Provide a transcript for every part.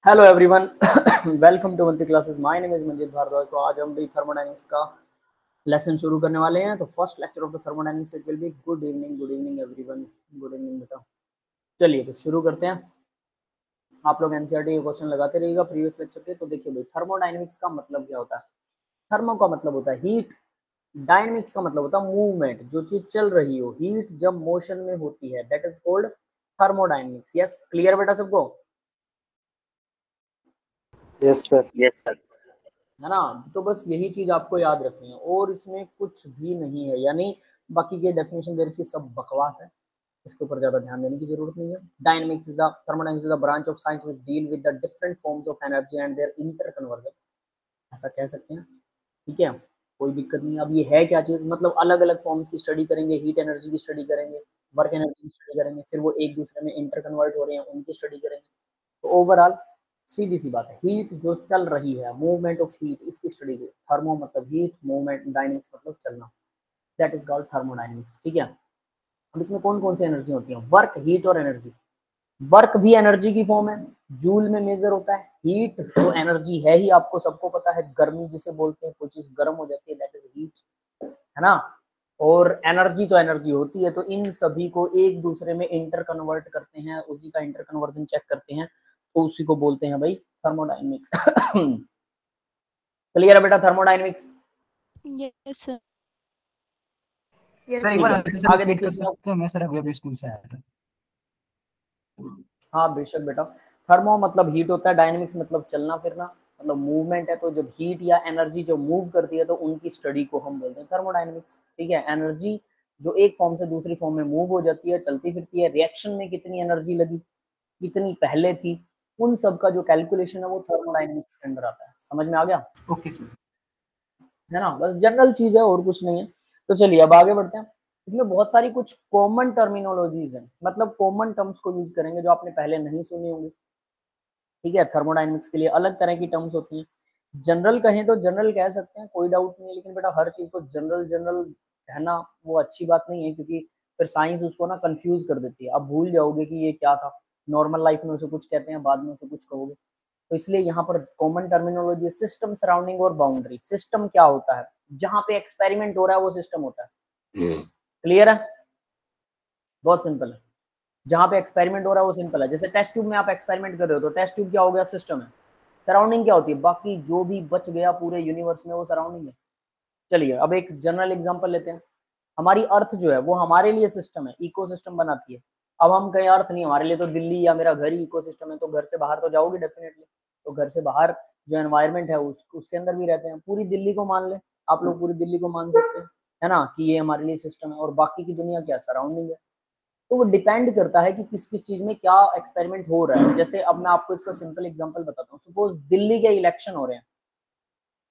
Hello everyone, welcome to monthly classes. My name is Manjit Bhardwaj. तो आज हम भी थर्मोडायनेमिक्स का लेसन शुरू करने वाले हैं। तो first lecture of the thermodynamics it will be good evening everyone. Good evening बेटा। चलिए तो शुरू करते हैं। आप लोग एनसीईआरटी के क्वेश्चन लगाते रहिएगा प्रीवियस लेक्चर के। तो देखिए भाई, थर्मोडायनेमिक्स का मतलब क्या होता है। थर्मो का मतलब होता है हीट, डायनेमिक्स का मतलब होता है मूवमेंट, जो चीज चल रही हो। हीट जब मोशन में होती है that is called thermodynamics. Yes, clear बेटा सबको? Yes sir. है ना। तो बस यही चीज आपको याद रखनी है और इसमें कुछ भी नहीं है, यानी बाकी के डेफिनेशन देर की सब बकवास है। इसके ऊपर ज्यादा ध्यान देने की जरूरत नहीं है। Dynamics is the thermodynamics is the branch of science which deal with the different forms of energy and their interconversion, ऐसा कह सकते हैं। ठीक है, कोई दिक्कत नहीं। अब ये है क्या चीज, मतलब अलग अलग फॉर्म्स की स्टडी करेंगे, हीट एनर्जी की स्टडी करेंगे, वर्क एनर्जी की स्टडी करेंगे, फिर वो एक दूसरे में इंटर कन्वर्ट हो रहे हैं उनकी स्टडी करेंगे। तो ओवरऑल सीधी सी बात है, हीट जो चल रही है, मूवमेंट ऑफ हीट, इसकी स्टडी की। थर्मो मतलब हीट, मूवमेंट, डायनेमिक्स मतलब चलना, दैट इज कॉल्ड थर्मोडायनेमिक्स। ठीक है। अब इसमें कौन कौन सी एनर्जी होती है? वर्क, हीट और एनर्जी। वर्क भी एनर्जी की फॉर्म है, जूल में मेजर होता है। हीट तो एनर्जी है ही, आपको सबको पता है। गर्मी जिसे बोलते हैं, कोई चीज गर्म हो जाती है दैट इज हीट, है ना। और एनर्जी तो एनर्जी होती है। तो इन सभी को एक दूसरे में इंटर कन्वर्ट करते हैं, उसी का इंटर कन्वर्जन चेक करते हैं, तो उसी को बोलते हैं भाई थर्मोडायनेमिक्स। क्लियर है बेटा थर्मोडायनेमिक्स? Yes sir. सर एक ठीक बार है, हल्के से आगे रिपीट देखिए कर इसमें। सकते हैं? मैं सर अभी स्कूल से आया था। हाँ बेशक बेटा। थर्मो मतलब हीट होता है, डायनेमिक्स मतलब चलना फिरना, मतलब मूवमेंट है। तो जब हीट या एनर्जी जो मूव करती है तो उनकी स्टडी को हम बोलते हैं थर्मोडायनेमिक्स। ठीक है। एनर्जी जो एक फॉर्म से दूसरी फॉर्म में मूव हो जाती है, चलती फिरती है, रिएक्शन में कितनी एनर्जी लगी, कितनी पहले थी, उन सब का जो कैलकुलेशन है वो थर्मोडायनेमिक्स के अंदर आता है। समझ में आ गया? Okay sir. है ना, बस जनरल चीज है और कुछ नहीं है। तो चलिए अब आगे बढ़ते हैं। इसमें बहुत सारी कुछ कॉमन टर्मिनोलॉजीज हैं, मतलब कॉमन टर्म्स को यूज करेंगे जो आपने पहले नहीं सुनी होंगी। ठीक है। थर्मोडायनेमिक्स के लिए अलग तरह की टर्म्स होती हैं। जनरल कहें तो जनरल कह सकते हैं, कोई डाउट नहीं है। लेकिन बेटा हर चीज को जनरल जनरल कहना वो अच्छी बात नहीं है, क्योंकि फिर साइंस उसको ना कंफ्यूज कर देती है। आप भूल जाओगे कि ये क्या था। नॉर्मल लाइफ में उसे कुछ कहते हैं, बाद में उसे कुछ कहोगे। तो इसलिए यहाँ पर कॉमन टर्मिनोलॉजी सिस्टम, सराउंडिंग और बाउंड्री। सिस्टम क्या होता है? जहां पे एक्सपेरिमेंट हो रहा है वो सिस्टम होता है। क्लियर है? बहुत सिंपल है। जहां पे एक्सपेरिमेंट हो रहा है वो सिंपल है। जैसे टेस्ट ट्यूब में आप एक्सपेरिमेंट कर रहे हो तो टेस्ट ट्यूब क्या हो गया? सिस्टम है। सराउंडिंग क्या होती है? बाकी जो भी बच गया पूरे यूनिवर्स में वो सराउंडिंग है। चलिए अब एक जनरल एग्जांपल लेते हैं। हमारी अर्थ जो है वो हमारे लिए सिस्टम है, इकोसिस्टम बनाती है। अब हम कहीं अर्थ नहीं, हमारे लिए तो दिल्ली या मेरा घर ही इकोसिस्टम है। तो घर से बाहर तो जाओगे डेफिनेटली। तो घर से बाहर जो एनवायरमेंट है उसके अंदर भी रहते हैं। पूरी दिल्ली को मान ले, आप लोग पूरी दिल्ली को मान सकते हैं, है ना, कि ये हमारे लिए सिस्टम है। और बाकी की दुनिया क्या? सराउंडिंग है। तो वो डिपेंड करता है कि किस किस चीज में क्या एक्सपेरिमेंट हो रहा है। जैसे अब मैं आपको इसका सिंपल एग्जांपल बताता हूँ। सपोज दिल्ली के इलेक्शन हो रहे हैं,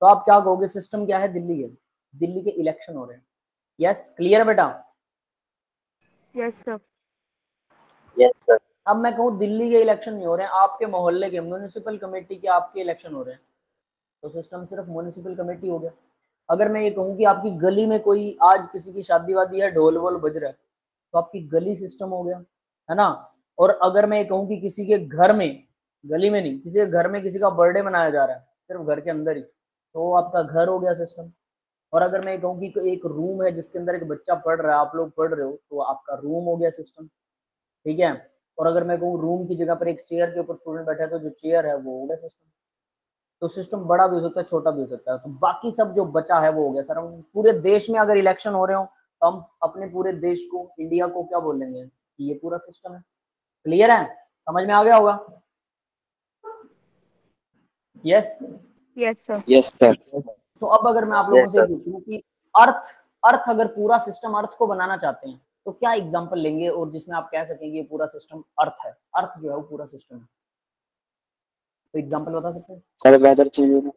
तो आप क्या कहोगे? सिस्टम क्या है? दिल्ली है। दिल्ली के इलेक्शन हो रहे हैं। यस, क्लियर बेटा? Yes sir. Yes sir. अब मैं कहूँ दिल्ली के इलेक्शन नहीं हो रहे हैं, आपके मोहल्ले के म्यूनिसिपल कमेटी के आपके इलेक्शन हो रहे हैं, तो सिस्टम सिर्फ म्यूनिसिपल कमेटी हो गया। अगर मैं ये कहूँ कि आपकी गली में कोई आज किसी की शादी वादी है, ढोल वोल बज रहा है, तो आपकी गली सिस्टम हो गया, है ना। और अगर मैं ये कहूँ कि किसी के घर में, गली में नहीं, किसी के घर में किसी का बर्थडे मनाया जा रहा है सिर्फ घर के अंदर ही, तो वो आपका घर हो गया सिस्टम। और अगर मैं ये कहूँ कि एक रूम है जिसके अंदर एक बच्चा पढ़ रहा है, आप लोग पढ़ रहे हो, तो आपका रूम हो गया सिस्टम। ठीक है। और अगर मैं कहूँ रूम की जगह पर एक चेयर के ऊपर स्टूडेंट बैठा है, तो जो चेयर है वो हो गया सिस्टम। तो सिस्टम बड़ा भी हो सकता है, छोटा भी हो सकता है। तो बाकी सब जो बचा है वो हो गया सर। हम पूरे देश में अगर इलेक्शन हो रहे हो तो हम अपने पूरे देश को, इंडिया को क्या बोलेंगे? कि ये पूरा सिस्टम है। क्लियर है? समझ में आ गया होगा? Yes. Yes sir. Yes sir. तो अब अगर मैं आप लोगों से पूछूं कि अर्थ अर्थ अगर पूरा सिस्टम अर्थ को बनाना चाहते हैं तो क्या एग्जांपल लेंगे और जिसमें आप कह सकेंगे ये पूरा सिस्टम अर्थ है, अर्थ जो है वो पूरा सिस्टम है? तो एग्जांपल बता सकते हैं? सर वेदर चेंज होना।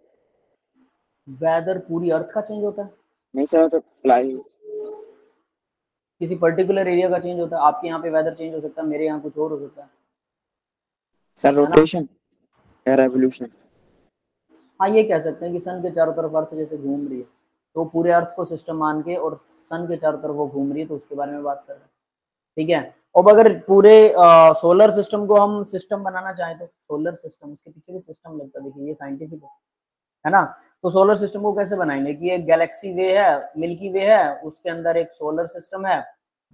वेदर पूरी अर्थ का चेंज होता है? नहीं सर, तो फ्लाई। किसी पर्टिकुलर एरिया का चेंज होता है। आपके यहाँ पे वेदर चेंज हो सकता है, मेरे यहाँ कुछ और हो सकता सर है ना। रोटेशन या रेवोल्यूशन। हाँ, ये कह सकते हैं कि सन के चारों तरफ अर्थ जैसे घूम रही है, तो पूरे अर्थ को सिस्टम मान के, और सन के चारों तरफ वो घूम रही है तो उसके बारे में बात कर रहे हैं। ठीक है। अब अगर पूरे सोलर सिस्टम को हम सिस्टम बनाना चाहें तो सोलर सिस्टम, उसके पीछे भी सिस्टम लगता है, देखिए ये साइंटिफिक है ना। तो सोलर सिस्टम को कैसे बनाएंगे कि एक गैलेक्सी वे है, मिल्की वे है, उसके अंदर एक सोलर सिस्टम है,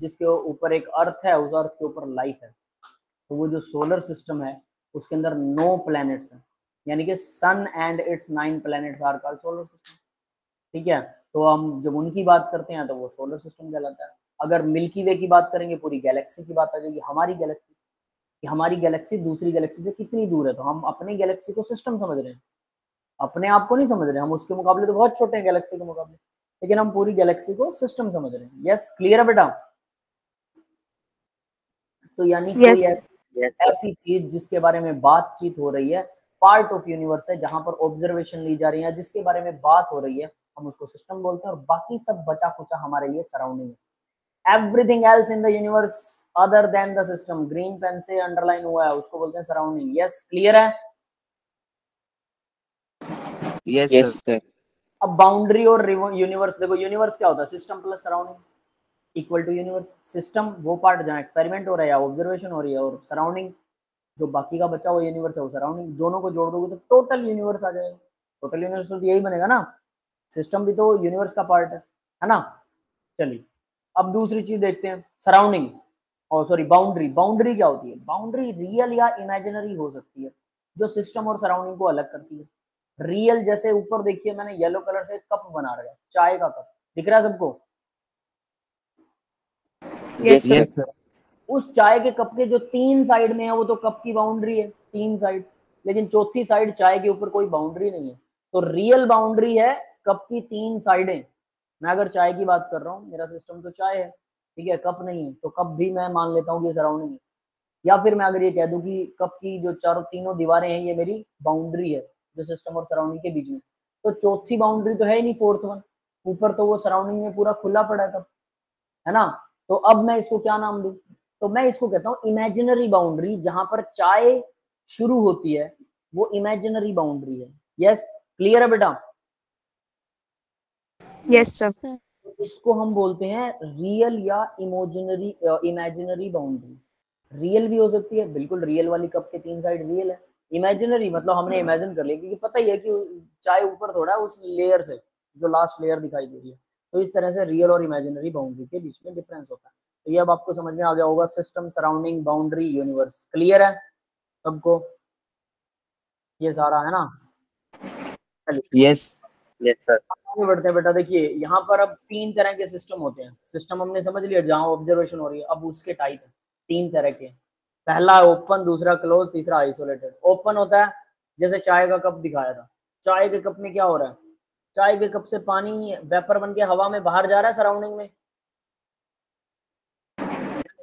जिसके ऊपर एक अर्थ है, उस अर्थ के ऊपर लाइफ है। तो वो जो सोलर सिस्टम है उसके अंदर 9 प्लैनेट्स हैं, यानी कि sun and its 9 planets are called solar system. ठीक है, तो हम जब उनकी बात करते हैं तो वो सोलर सिस्टम कहलाता है। अगर मिल्की वे की बात करेंगे, पूरी गैलेक्सी की बात आ जाएगी, हमारी गैलेक्सी, कि हमारी गैलेक्सी दूसरी गैलेक्सी से कितनी दूर है, तो हम अपनी गैलेक्सी को सिस्टम समझ रहे हैं, अपने आप को नहीं समझ रहे। हम उसके मुकाबले तो बहुत छोटे हैं गैलेक्सी के मुकाबले, लेकिन हम पूरी गैलेक्सी को सिस्टम समझ रहे हैं। यस, क्लियर है बेटा? तो यानी कोई Yes. ऐसी चीज जिसके बारे में बातचीत हो रही है, पार्ट ऑफ यूनिवर्स है, जहां पर ऑब्जर्वेशन ली जा रही है, जिसके बारे में बात हो रही है, हम उसको सिस्टम बोलते हैं। और बाकी सब बचा कुचा हमारे लिए सराउंडिंग है। Everything else in the universe other than the system, green pen से अंडरलाइन हुआ है, उसको बोलते हैं सराउंडिंग। यस, क्लियर है? Yes sir. अब बाउंड्री और यूनिवर्स, देखो यूनिवर्स क्या होता है, system plus surrounding equal to universe. System वो पार्ट जहाँ एक्सपेरिमेंट हो रहा है या ऑब्जर्वेशन हो रही है, और सराउंडिंग जो बाकी का बचा हुआ यूनिवर्स है वो सराउंडिंग। दोनों को जोड़ दोगे तो टोटल यूनिवर्स आ जाएगा। टोटल यूनिवर्स तो यही बनेगा ना, सिस्टम भी तो यूनिवर्स का पार्ट है ना। चलिए अब दूसरी चीज देखते हैं, सराउंडिंग, और सॉरी बाउंड्री। बाउंड्री क्या होती है? बाउंड्री रियल या इमेजिनरी हो सकती है, जो सिस्टम और सराउंडिंग को अलग करती है। रियल जैसे ऊपर देखिए, मैंने येलो कलर से कप बना रखा है, चाय का कप, दिख रहा है सबको? Yes, sir. सर। उस चाय के कप के जो 3 साइड में है वो तो कप की बाउंड्री है, 3 साइड, लेकिन चौथी साइड चाय के ऊपर कोई बाउंड्री नहीं है। तो रियल बाउंड्री है कप की 3 साइडें। मैं अगर चाय की बात कर रहा हूँ, मेरा सिस्टम तो चाय है, ठीक है, कप नहीं है, तो कप भी मैं मान लेता हूँ कि सराउंडिंग है। या फिर मैं अगर ये कह दूं कि कप की जो चारों तीनों दीवारें हैं ये मेरी बाउंड्री है, जो सिस्टम और सराउंडिंग के बीच में, तो चौथी बाउंड्री तो है ही नहीं, फोर्थ वन, ऊपर तो वो सराउंडिंग में पूरा खुला पड़ा है कप, है ना। तो अब मैं इसको क्या नाम दूं? तो मैं इसको कहता हूँ इमेजिनरी बाउंड्री, जहां पर चाय शुरू होती है वो इमेजिनरी बाउंड्री है। यस, क्लियर है बेटा? Yes, sir. इसको हम बोलते हैं रियल या इमोजिनरी इमेजिनरी बाउंड्री। रियल भी हो सकती है, बिल्कुल रियल वाली कप के 3 साइड रियल है। इमेजिनरी मतलब हमने इमेजिन कर लिया, क्योंकि पता ही है कि चाय ऊपर थोड़ा है उस लेयर से, जो लास्ट लेयर दिखाई दे रही है। तो इस तरह से रियल और इमेजिनरी बाउंड्री के बीच में डिफरेंस होता है। तो ये अब आपको समझ में आ गया होगा, system, surrounding, boundary, universe. Clear है सबको ये सारा, है ना? चलिए यस सर। आगे बढ़ते हैं बेटा। देखिए यहाँ पर अब 3 तरह के सिस्टम होते हैं। सिस्टम हमने समझ लिया जहाँ ऑब्जर्वेशन हो रही है। अब उसके टाइप है 3 तरह के। पहला ओपन, दूसरा क्लोज, तीसरा आइसोलेटेड। ओपन होता है जैसे चाय का कप दिखाया था। चाय के कप में क्या हो रहा है? चाय के कप से पानी वेपर बन के हवा में बाहर जा रहा है सराउंडिंग में,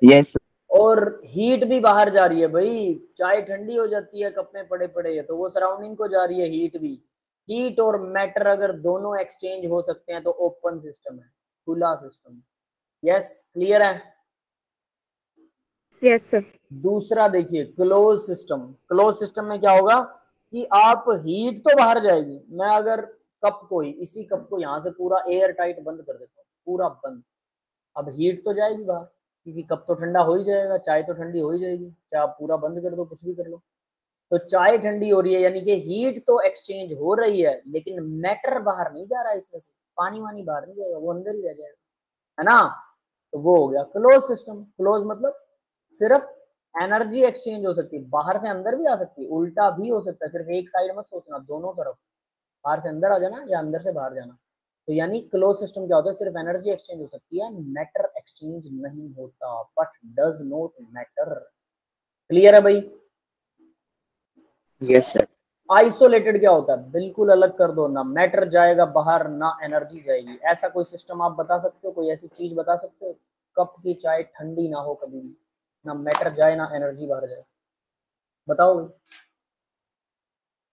यस और हीट भी बाहर जा रही है भाई। चाय ठंडी हो जाती है कप में पड़े पड़े, तो वो सराउंडिंग को जा रही है हीट भी। हीट और मैटर अगर दोनों एक्सचेंज हो सकते हैं तो ओपन सिस्टम है, खुला सिस्टम। यस, क्लियर है? Yes, sir. दूसरा देखिए क्लोज सिस्टम। क्लोज सिस्टम में क्या होगा कि आप हीट तो बाहर जाएगी, मैं अगर कप को ही, इसी कप को यहाँ से पूरा एयर टाइट बंद कर देता हूँ, पूरा बंद, अब हीट तो जाएगी बाहर, क्योंकि कप तो ठंडा हो ही जाएगा, चाय तो ठंडी हो ही जाएगी, चाहे आप पूरा बंद कर दो, कुछ भी कर लो। तो चाय ठंडी हो रही है, यानी कि हीट तो एक्सचेंज हो रही है, लेकिन मैटर बाहर नहीं जा रहा है इसमें से, पानी वानी बाहर नहीं जाएगा, वो अंदर ही रह जाएगा, है ना। तो वो हो गया क्लोज सिस्टम। क्लोज मतलब सिर्फ एनर्जी एक्सचेंज हो सकती है, बाहर से अंदर भी आ सकती है, उल्टा भी हो सकता है, सिर्फ एक साइड मत सोचना, दोनों तरफ, बाहर से अंदर आ जाना या अंदर से बाहर जाना। तो यानी क्लोज सिस्टम क्या होता है? सिर्फ एनर्जी एक्सचेंज हो सकती है, मैटर एक्सचेंज नहीं होता, but does not matter. Clear है भाई? Yes sir. आइसोलेटेड क्या होता है? बिल्कुल अलग कर दो, ना मैटर जाएगा बाहर ना एनर्जी जाएगी। ऐसा कोई सिस्टम आप बता सकते हो? कोई ऐसी चीज बता सकते हो? कप की चाय ठंडी ना हो कभी भी, ना मैटर जाए ना एनर्जी बाहर जाए, बताओ भाई।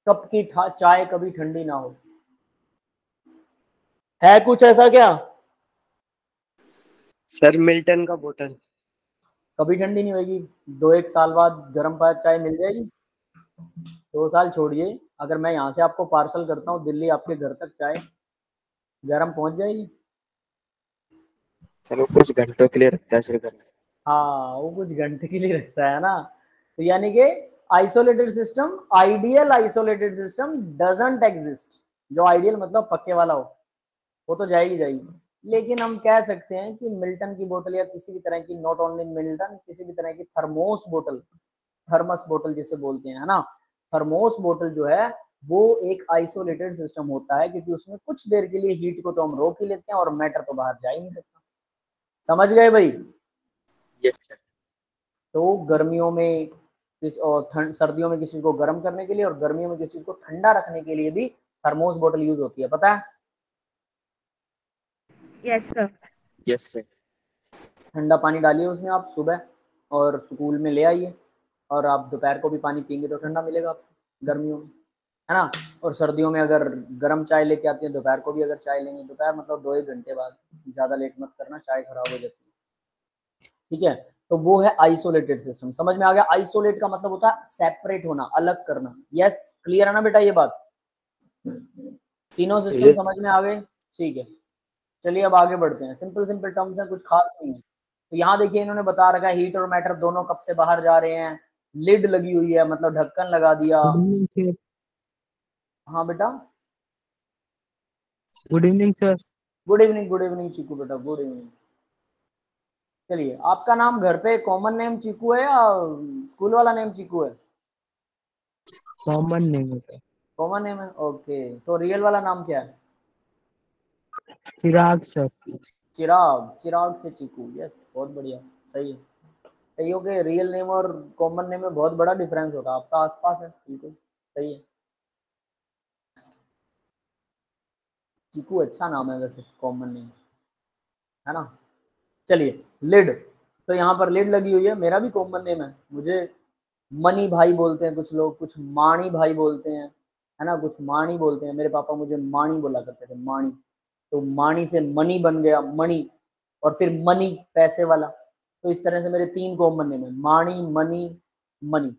कप की चाय कभी ठंडी ना हो, है कुछ ऐसा क्या? सर मिल्टन का बोतल। कभी ठंडी नहीं होगी। 2-1 साल बाद गर्म चाय मिल जाएगी। 2 साल छोड़िए, अगर मैं यहाँ से आपको पार्सल करता हूँ दिल्ली, आपके घर तक चाय गर्म पहुंच जाएगी? चलो कुछ घंटों के लिए रखता है सर घर में। हाँ वो कुछ घंटे के लिए रखता है ना। तो यानी कि isolated system, ideal isolated system doesn't exist. जो आइडियल मतलब पक्के वाला हो वो तो जाएगी जाएगी। लेकिन हम कह सकते हैं कि मिल्टन की बोतल या किसी भी तरह की, नॉट ओनली मिल्टन, किसी भी तरह की थर्मोस बोतल, थर्मस बोतल जिसे बोलते हैं, है ना, थर्मोस बोतल जो है वो एक आइसोलेटेड सिस्टम होता है, क्योंकि उसमें कुछ देर के लिए हीट को तो हम रोक ही लेते हैं और मैटर तो बाहर जा ही नहीं सकता। समझ गए भाई? Yes sir. तो गर्मियों में और सर्दियों में किसी चीज को गर्म करने के लिए और गर्मियों में किसी चीज को ठंडा रखने के लिए भी थर्मोस बोतल यूज होती है, पता है? Yes sir. Yes sir. ठंडा पानी डालिए उसमें आप सुबह और स्कूल में ले आइए, और आप दोपहर को भी पानी पियेंगे तो ठंडा मिलेगा आपको गर्मियों में, है ना। और सर्दियों में अगर गर्म चाय लेके आती है दोपहर को भी अगर चाय लेंगे, दोपहर मतलब 2 एक घंटे बाद, ज़्यादा लेट मत करना, चाय खराब हो जाती है। ठीक है, तो वो है आइसोलेटेड सिस्टम। समझ में आ गया? आइसोलेट का मतलब होता है सेपरेट होना, अलग करना। यस, क्लियर है ना बेटा ये बात? तीनों सिस्टम यस। समझ में आ गए? ठीक है, चलिए अब आगे बढ़ते हैं। सिंपल सिंपल टर्म्स हैं, कुछ खास नहीं है। तो यहाँ देखिए इन्होंने बता रखा है हीट और मैटर दोनों कब से बाहर जा रहे हैं। लिड लगी हुई है मतलब ढक्कन लगा दिया। हाँ बेटा, good evening sir. Good evening Cheeku बेटा, गुड इवनिंग। चलिए, आपका नाम घर पे कॉमन नेम चीकू है या स्कूल वाला नेम चीकू है? कॉमन नेम है सर। कॉमन नेम है, ओके। तो रियल वाला नाम क्या है? चिराग सर। चिराग, चिराग से चीकू। यस, बहुत बढ़िया, सही है। सही हो गए। रियल नेम और कॉमन नेम में बहुत बड़ा डिफरेंस होता है, आपका आसपास है, बिल्कुल सही है। चीकू अच्छा नाम है वैसे, कॉमन नेम, है ना। चलिए, लिड। तो यहाँ पर लिड लगी हुई है, मेरा भी कॉमन नेम है। मुझे मनी भाई बोलते हैं कुछ लोग, कुछ माणी भाई बोलते हैं, है ना, कुछ माणी बोलते हैं। मेरे पापा मुझे माणी बोला करते थे, माणी। तो माणी से मनी बन गया, मणि, और फिर मनी पैसे वाला। तो इस तरह से मेरे 3 कॉमन नेम है, माणी, मनी, मनी।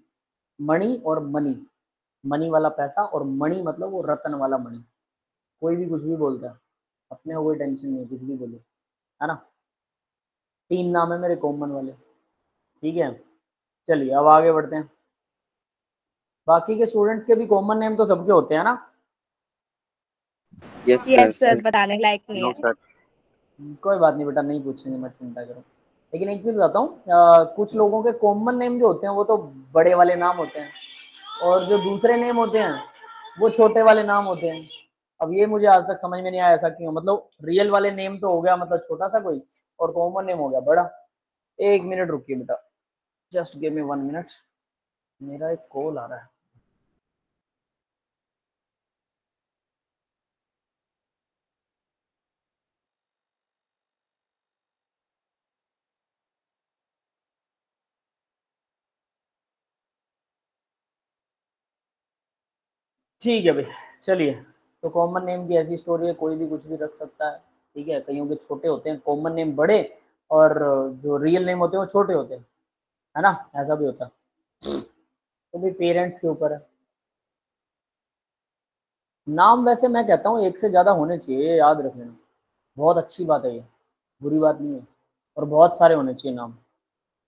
मणि और मनी, मनी वाला पैसा, और मणि मतलब वो रतन वाला मणि। कोई भी कुछ भी बोलता है, अपने को कोई टेंशन नहीं है, कुछ भी बोलो, है ना। 3 नाम है मेरे कॉमन वाले। ठीक है, चलिए अब आगे बढ़ते हैं। बाकी के स्टूडेंट्स के भी कॉमन नेम तो सबके होते हैं ना। Yes yes sir. सर, बताने लायक नहीं नो है। सर। कोई बात नहीं बेटा, नहीं पूछेंगे, मत चिंता करो। लेकिन एक चीज बताता हूँ, कुछ लोगों के कॉमन नेम जो होते हैं वो तो बड़े वाले नाम होते हैं, और जो दूसरे नेम होते हैं वो छोटे वाले नाम होते हैं। अब ये मुझे आज तक समझ में नहीं आया ऐसा क्यों। मतलब रियल वाले नेम तो हो गया मतलब छोटा सा कोई, और कॉमन नेम हो गया बड़ा। 1 मिनट रुकिए बेटा, जस्ट गिव मी 1 मिनट, मेरा एक कॉल आ रहा है। ठीक है भाई, चलिए। तो कॉमन नेम की ऐसी स्टोरी है, कोई भी कुछ भी रख सकता है। ठीक है, कईयों के छोटे होते हैं कॉमन नेम बड़े, और जो रियल नेम होते हैं वो छोटे होते हैं, है ना, ऐसा भी होता है। तो भाई पेरेंट्स के ऊपर है। नाम वैसे मैं कहता हूँ एक से ज़्यादा होने चाहिए, ये याद रख लेना, बहुत अच्छी बात है ये, बुरी बात नहीं है। और बहुत सारे होने चाहिए नाम,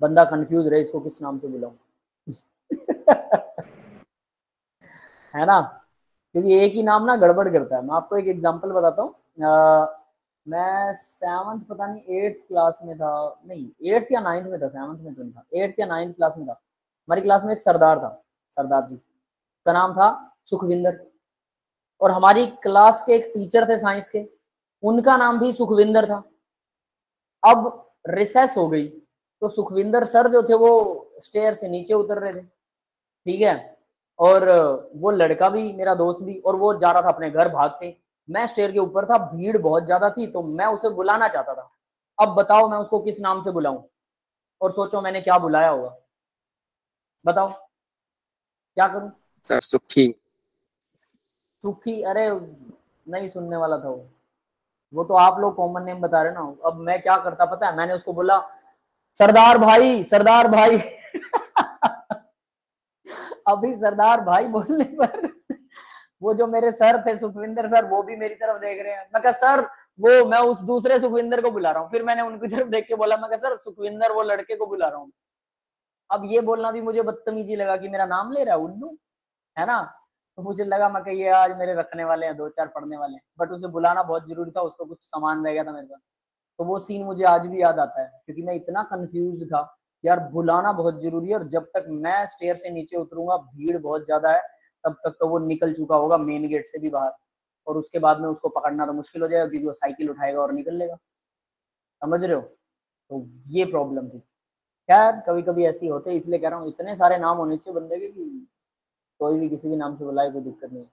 बंदा कंफ्यूज रहे इसको किस नाम से बुलाऊं। है ना, क्योंकि एक ही नाम ना गड़बड़ करता है। मैं आपको एक एग्जांपल बताता हूँ। मैं 7th पता नहीं 8th क्लास में था, नहीं 8th या 9th में था, 7th में तो नहीं था, 8th या 9th क्लास में था। हमारी क्लास में एक सरदार था, सरदार जी, उसका नाम था सुखविंदर। और हमारी क्लास के एक टीचर थे साइंस के, उनका नाम भी सुखविंदर था। अब रिसेस हो गई, तो सुखविंदर सर जो थे वो स्टेयर से नीचे उतर रहे थे, ठीक है। और वो लड़का भी, मेरा दोस्त भी, और वो जा रहा था अपने घर भाग के। मैं स्टेयर के ऊपर था, भीड़ बहुत ज्यादा थी, तो मैं उसे बुलाना चाहता था। अब बताओ मैं उसको किस नाम से बुलाऊं, और सोचो मैंने क्या बुलाया होगा, बताओ क्या करूं। सर सुखी। सुखी? अरे नहीं सुनने वाला था वो तो आप लोग कॉमन नेम बता रहे ना। अब मैं क्या करता पता है, मैंने उसको बोला सरदार भाई, सरदार भाई। अभी सरदार भाई बोलने पर वो जो मेरे सर थे सुखविंदर सर, वो भी मेरी तरफ देख रहे हैं। मैं कहा सर वो मैं उस दूसरे सुखविंदर को बुला रहा हूँ। फिर मैंने उनकी तरफ देख के बोला, मैं कहा सर सुखविंदर वो लड़के को बुला रहा हूँ। अब ये बोलना भी मुझे बदतमीजी लगा कि मेरा नाम ले रहा है उल्लू, है ना। तो मुझे लगा मैं ये आज मेरे रखने वाले हैं, 2-4 पढ़ने वाले हैं, बट उसे बुलाना बहुत जरूरी था, उसको कुछ सामान रह गया था मेरे पास। तो वो सीन मुझे आज भी याद आता है, क्योंकि मैं इतना कंफ्यूज्ड था यार, बुलाना बहुत जरूरी है, और जब तक मैं स्टेयर से नीचे उतरूंगा भीड़ बहुत ज्यादा है, तब तक तो वो निकल चुका होगा मेन गेट से भी बाहर, और उसके बाद में उसको पकड़ना तो मुश्किल हो जाएगा, क्योंकि वो साइकिल उठाएगा और निकल लेगा, समझ रहे हो। तो ये प्रॉब्लम थी। खैर कभी कभी ऐसी होते हैं, इसलिए कह रहा हूँ इतने सारे नाम होने चाहिए बंदे के कि कोई भी किसी भी नाम से बुलाए, कोई दिक्कत नहीं।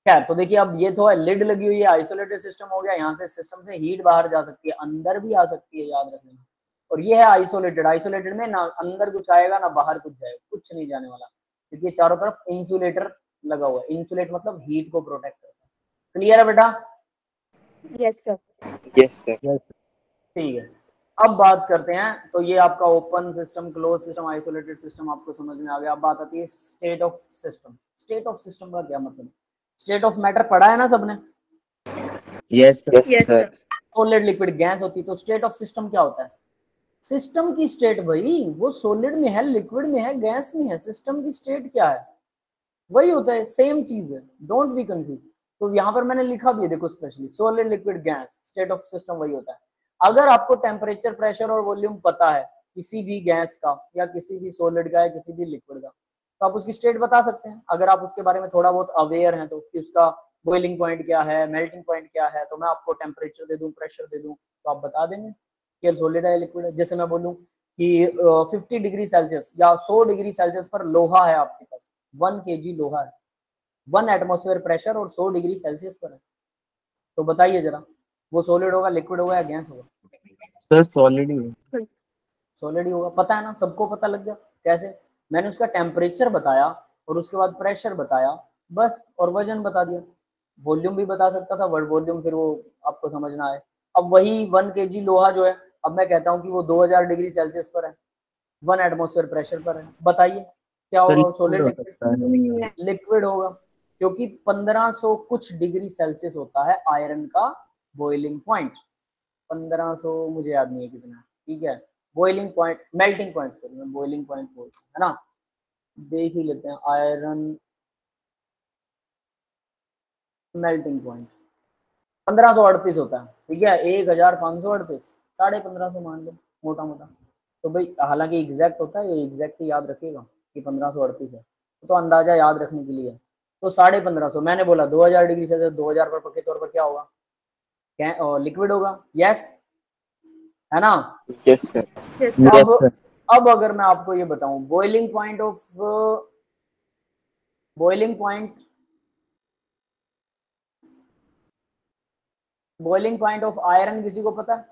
खैर तो देखिए, अब ये तो है लिड लगी हुई है, आइसोलेटेड सिस्टम हो गया, यहाँ से सिस्टम से हीट बाहर जा सकती है, अंदर भी आ सकती है, याद रखना। और ये है आइसोलेटेड। आइसोलेटेड में ना अंदर कुछ आएगा ना बाहर कुछ जाएगा, कुछ नहीं जाने वाला, क्योंकि चारों तरफ इंसुलेटर लगा हुआ है। इंसुलेट मतलब हीट को प्रोटेक्ट करता है। क्लियर है बेटा? Yes sir. Yes sir. ठीक है, अब बात करते हैं। तो ये आपका open system, close system, isolated system आपको समझ में आ गया। अब बात आती है state of system. State of system का क्या मतलब? स्टेट ऑफ मैटर पढ़ा है ना सबने? Yes yes sir. Sir. Solid liquid gas होती है, तो स्टेट ऑफ सिस्टम क्या होता है? सिस्टम की स्टेट भाई, वो सॉलिड में है, लिक्विड में है, गैस में है, सिस्टम की स्टेट क्या है? वही होता है, सेम चीज है, डोंट बी कंफ्यूज। तो यहाँ पर मैंने लिखा भी है, देखो specially solid liquid gas, state of system वही होता है। अगर आपको टेम्परेचर, प्रेशर और वॉल्यूम पता है किसी भी गैस का या किसी भी सॉलिड का या किसी भी लिक्विड का, तो आप उसकी स्टेट बता सकते हैं, अगर आप उसके बारे में थोड़ा बहुत अवेयर हैं तो, कि उसका बॉइलिंग पॉइंट क्या है, मेल्टिंग पॉइंट क्या है। तो मैं आपको टेम्परेचर दे दूं, प्रेशर दे दूं, तो आप बता देंगे कि सॉलिड है लिक्विड है। जैसे मैं बोलूं कि 50 डिग्री सेल्सियस या 100 डिग्री सेल्सियस पर लोहा है आपके पास, 1 kg लोहा है, 1 एटमॉस्फेयर प्रेशर और 100 डिग्री सेल्सियस पर है, तो बताइए जरा, वो सॉलिड होगा, लिक्विड होगा या गैस होगा? सर सॉलिड ही है। सॉलिड ही होगा। पता है ना, सबको पता लग गया कैसे? मैंने उसका टेम्परेचर बताया और उसके बाद प्रेशर बताया बस, और वजन बता दिया। वॉल्यूम भी बता सकता था, वर्ड वॉल्यूम फिर वो आपको समझना है। अब वही 1 kg लोहा जो है, अब मैं कहता हूँ कि वो 2000 डिग्री सेल्सियस पर है, 1 एटमॉस्फेयर प्रेशर पर है, बताइए क्या सर होगा? लिक्विड सॉलिड हो लिक्विड? सकता है। लिक्विड होगा, क्योंकि 1500 कुछ डिग्री सेल्सियस होता है आयरन का बॉइलिंग पॉइंट। 1500 मुझे याद नहीं है कितना, ठीक है। Boiling point, melting point, sorry मैं बॉइलिंग पॉइंट बोलता हूँ, है ना। देख ही लेते हैं, आयरन मेल्टिंग पॉइंट 1538 होता है, ठीक है। 1538, 1550 मान लो मोटा मोटा। तो भाई हालांकि एग्जैक्ट होता है, ये एग्जैक्ट ही याद रखिएगा कि 1538 है, तो अंदाजा याद रखने के लिए। तो 1550, मैंने बोला 2000 डिग्री सेल्सियस, 2000 पर पक्के तौर पर क्या होगा? लिक्विड होगा, यस है ना। Yes sir. यस अब अगर मैं आपको ये बताऊं, बॉइलिंग पॉइंट ऑफ आयरन किसी को पता है?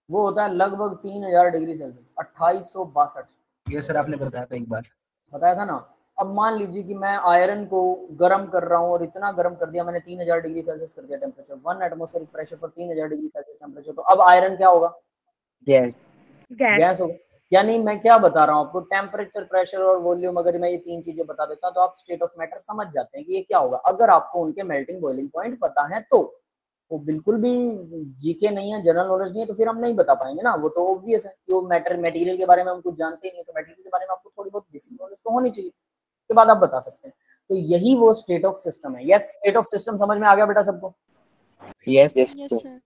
वो होता है लगभग 3000 डिग्री सेल्सियस, 2862। ये सर आपने बताया था एक बार। बताया था ना। अब मान लीजिए कि मैं आयरन को गर्म कर रहा हूँ और इतना गर्म कर दिया मैंने, 3000 डिग्री सेल्सियस कर दिया टेम्परेचर, 1 एटमॉस्फेयर प्रेशर पर 3000 डिग्री सेल्सियस टेम्परेचर, तो अब आयरन क्या होगा? यस गैस होगा। यानी मैं क्या बता रहा हूँ आपको, टेम्परेचर, प्रेशर और वॉल्यूम, अगर मैं ये 3 चीजें बता देता तो आप स्टेट ऑफ मैटर समझ जाते हैं कि ये क्या होगा, अगर आपको उनके मेल्टिंग बॉइलिंग पॉइंट पता है तो। वो बिल्कुल भी जीके नहीं है, जनरल नॉलेज नहीं है, तो फिर हम नहीं बता पाएंगे ना। वो तो ऑब्वियस है कि वो मटेरियल के बारे में हम कुछ जानते ही नहीं है, तो मटेरियल के बारे में आपको थोड़ी बहुत बेसिक नॉलेज तो होनी चाहिए, उसके बाद आप बता सकते हैं। तो यही वो स्टेट ऑफ सिस्टम है। यस, स्टेट ऑफ सिस्टम समझ में आ गया बेटा सबको? Yes yes sir.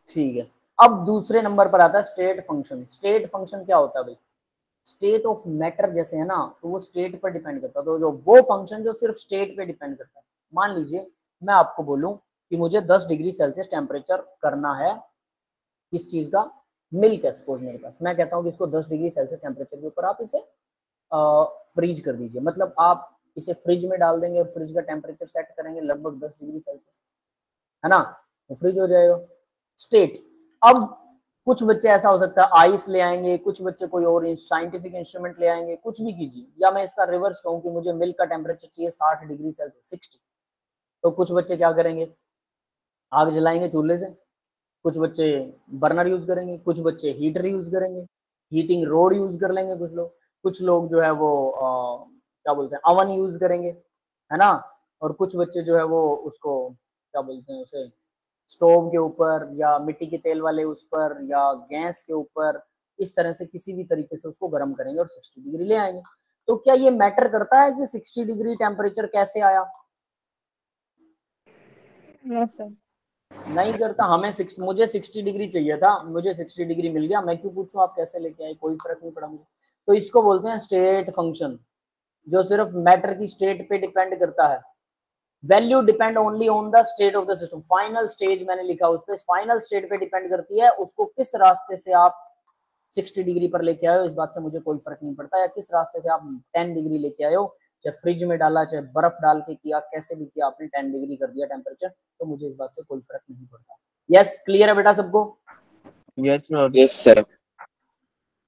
ठीक है। अब दूसरे नंबर पर आता है स्टेट फंक्शन। स्टेट फंक्शन क्या होता है भाई? स्टेट ऑफ मैटर जैसे है ना, तो वो स्टेट पर डिपेंड करता है, तो जो वो फंक्शन जो सिर्फ स्टेट पे डिपेंड करता है। मान लीजिए मैं आपको बोलूं कि मुझे 10 डिग्री सेल्सियस टेम्परेचर करना है किस चीज का? मिल्क है सपोज मेरे पास, मैं कहता हूँ कि इसको 10 डिग्री सेल्सियस टेम्परेचर के ऊपर आप इसे फ्रीज कर दीजिए, मतलब आप इसे फ्रिज में डाल देंगे और फ्रिज का टेम्परेचर सेट करेंगे लगभग 10 डिग्री सेल्सियस, है ना, तो फ्रिज हो जाएगा। स्टेट। अब कुछ बच्चे ऐसा हो सकता है आइस ले आएंगे, कुछ बच्चे कोई और साइंटिफिक इंस्ट्रूमेंट ले आएंगे, कुछ भी कीजिए, या मैं इसका रिवर्स कहूँ कि मुझे मिल्क का टेम्परेचर चाहिए 60 डिग्री सेल्सियस, 60, तो कुछ बच्चे क्या करेंगे? आग जलाएंगे चूल्हे से, कुछ बच्चे बर्नर यूज करेंगे, कुछ बच्चे हीटर यूज करेंगे, हीटिंग रोड यूज कर लेंगे कुछ लोग जो है वो क्या बोलते हैं, अवन यूज करेंगे, है ना। और कुछ बच्चे जो है वो उसको क्या बोलते हैं उसे, स्टोव के ऊपर या मिट्टी के तेल वाले उस पर या गैस के ऊपर, इस तरह से किसी भी तरीके से उसको गर्म करेंगे और 60 डिग्री ले आएंगे। तो क्या ये मैटर करता है कि 60 डिग्री टेम्परेचर कैसे आया? No sir. नहीं करता। मुझे 60 डिग्री चाहिए था, मुझे 60 डिग्री मिल गया, मैं क्यों पूछूं आप कैसे लेके आए, कोई फर्क नहीं पड़ा मुझे। तो इसको बोलते हैं स्टेट फंक्शन, जो सिर्फ मैटर की स्टेट पे डिपेंड करता है। Value depend only on the state of the system. Final stage मैंने लिखा उस पर, फाइनल स्टेट पे डिपेंड करती है, उसको किस रास्ते से आप 60 डिग्री पर लेके आए हो, इस बात से मुझे कोई फर्क नहीं पड़ता, या किस रास्ते से आप 10 डिग्री लेके आए हो, चाहे फ्रिज में डाला, चाहे बर्फ डाल के किया, कैसे भी किया आपने 10 डिग्री कर दिया टेम्परेचर, तो मुझे इस बात से कोई फर्क नहीं पड़ता। यस, क्लियर है बेटा सबको? Yes sir.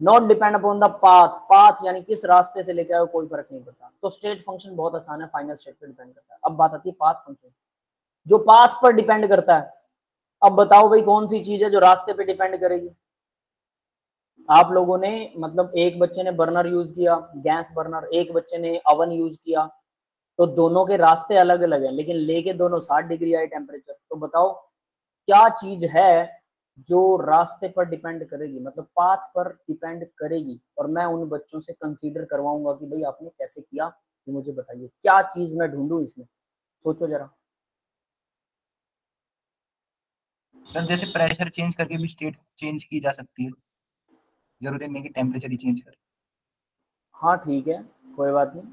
Not depend upon the path, path यानी किस रास्ते से लेके आए हो, कोई फर्क नहीं पड़ता। तो स्टेट फंक्शन बहुत आसान है, फाइनल स्टेट पे डिपेंड करता है। अब बात आती है पाथ फंक्शन, जो पाथ पर डिपेंड करता है। अब बताओ भाई कौन सी चीज है जो रास्ते पे डिपेंड करेगी? आप लोगों ने मतलब एक बच्चे ने बर्नर यूज किया, गैस बर्नर, एक बच्चे ने अवन यूज किया, तो दोनों के रास्ते अलग अलग हैं, लेकिन लेके दोनों 60 डिग्री आए टेम्परेचर। तो बताओ क्या चीज है जो रास्ते पर डिपेंड करेगी, मतलब पाथ पर डिपेंड करेगी, और मैं उन बच्चों से कंसीडर करवाऊंगा कि भाई आपने कैसे किया, ये मुझे बताइए क्या चीज मैं ढूंढूं इसमें, सोचो जरा। सर जैसे प्रेशर चेंज करके भी स्टेट चेंज की जा सकती है, जरूरी नहीं कि टेम्परेचर ही चेंज करे। हाँ ठीक है, कोई बात नहीं,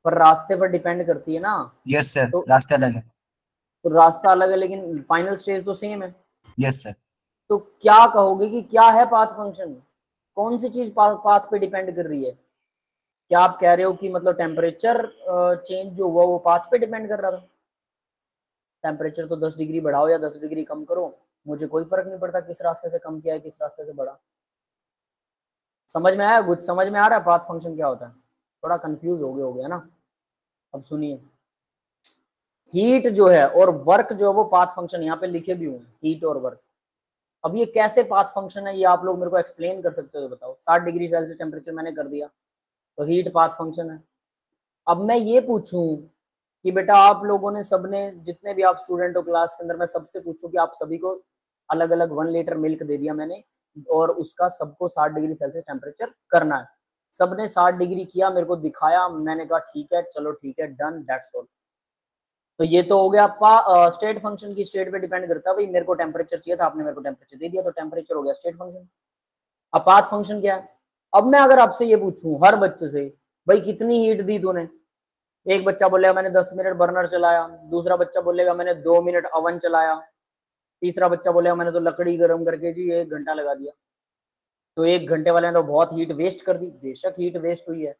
पर रास्ते पर डिपेंड करती है ना। यस सर, तो रास्ते अलग है। तो रास्ता अलग है लेकिन फाइनल स्टेज तो सेम है। Yes sir. तो क्या कहोगे कि क्या है पाथ फंक्शन? कौन सी चीज पाथ पे डिपेंड कर रही है? क्या आप कह रहे हो कि मतलब टेम्परेचर चेंज जो हुआ वो पाथ पे डिपेंड कर रहा था? टेम्परेचर तो 10 डिग्री बढ़ाओ या 10 डिग्री कम करो, मुझे कोई फर्क नहीं पड़ता किस रास्ते से कम किया है किस रास्ते से बढ़ा। समझ में आया? कुछ समझ में आ रहा है पाथ फंक्शन क्या होता है? थोड़ा कंफ्यूज हो गया ना? अब सुनिए, हीट जो है और वर्क जो है वो पाथ फंक्शन यहाँ पे लिखे भी हुए हैं, हीट और वर्क। अब ये कैसे पाथ फंक्शन है, ये आप लोग मेरे को एक्सप्लेन कर सकते हो? बताओ, 60 डिग्री सेल्सियस टेम्परेचर मैंने कर दिया तो हीट पाथ फंक्शन है। अब मैं ये पूछूं कि बेटा आप लोगों ने सबने, जितने भी आप स्टूडेंट हो क्लास के अंदर, मैं सबसे पूछूं कि आप सभी को अलग अलग 1 लीटर मिल्क दे दिया मैंने, और उसका सबको 60 डिग्री सेल्सियस टेम्परेचर करना है। सबने 60 डिग्री किया, मेरे को दिखाया, मैंने कहा ठीक है, चलो ठीक है, डन, दैट्स ऑल। तो ये तो हो गया स्टेट फंक्शन की स्टेट पे डिपेंड करता है, भाई मेरे को टेम्परेचर चाहिए था, आपने मेरे को टेम्परेचर दे दिया, तो टेम्परेचर हो गया स्टेट फंक्शन। अब पाथ फंक्शन क्या है? अब मैं अगर आपसे ये पूछूं हर बच्चे से, भाई कितनी हीट दी तूने, एक बच्चा बोलेगा मैंने 10 मिनट बर्नर चलाया, दूसरा बच्चा बोलेगा मैंने 2 मिनट अवन चलाया, तीसरा बच्चा बोलेगा मैंने तो लकड़ी गर्म करके जी 1 घंटा लगा दिया। तो 1 घंटे वाले ने तो बहुत हीट वेस्ट कर दी, बेशक हीट वेस्ट हुई है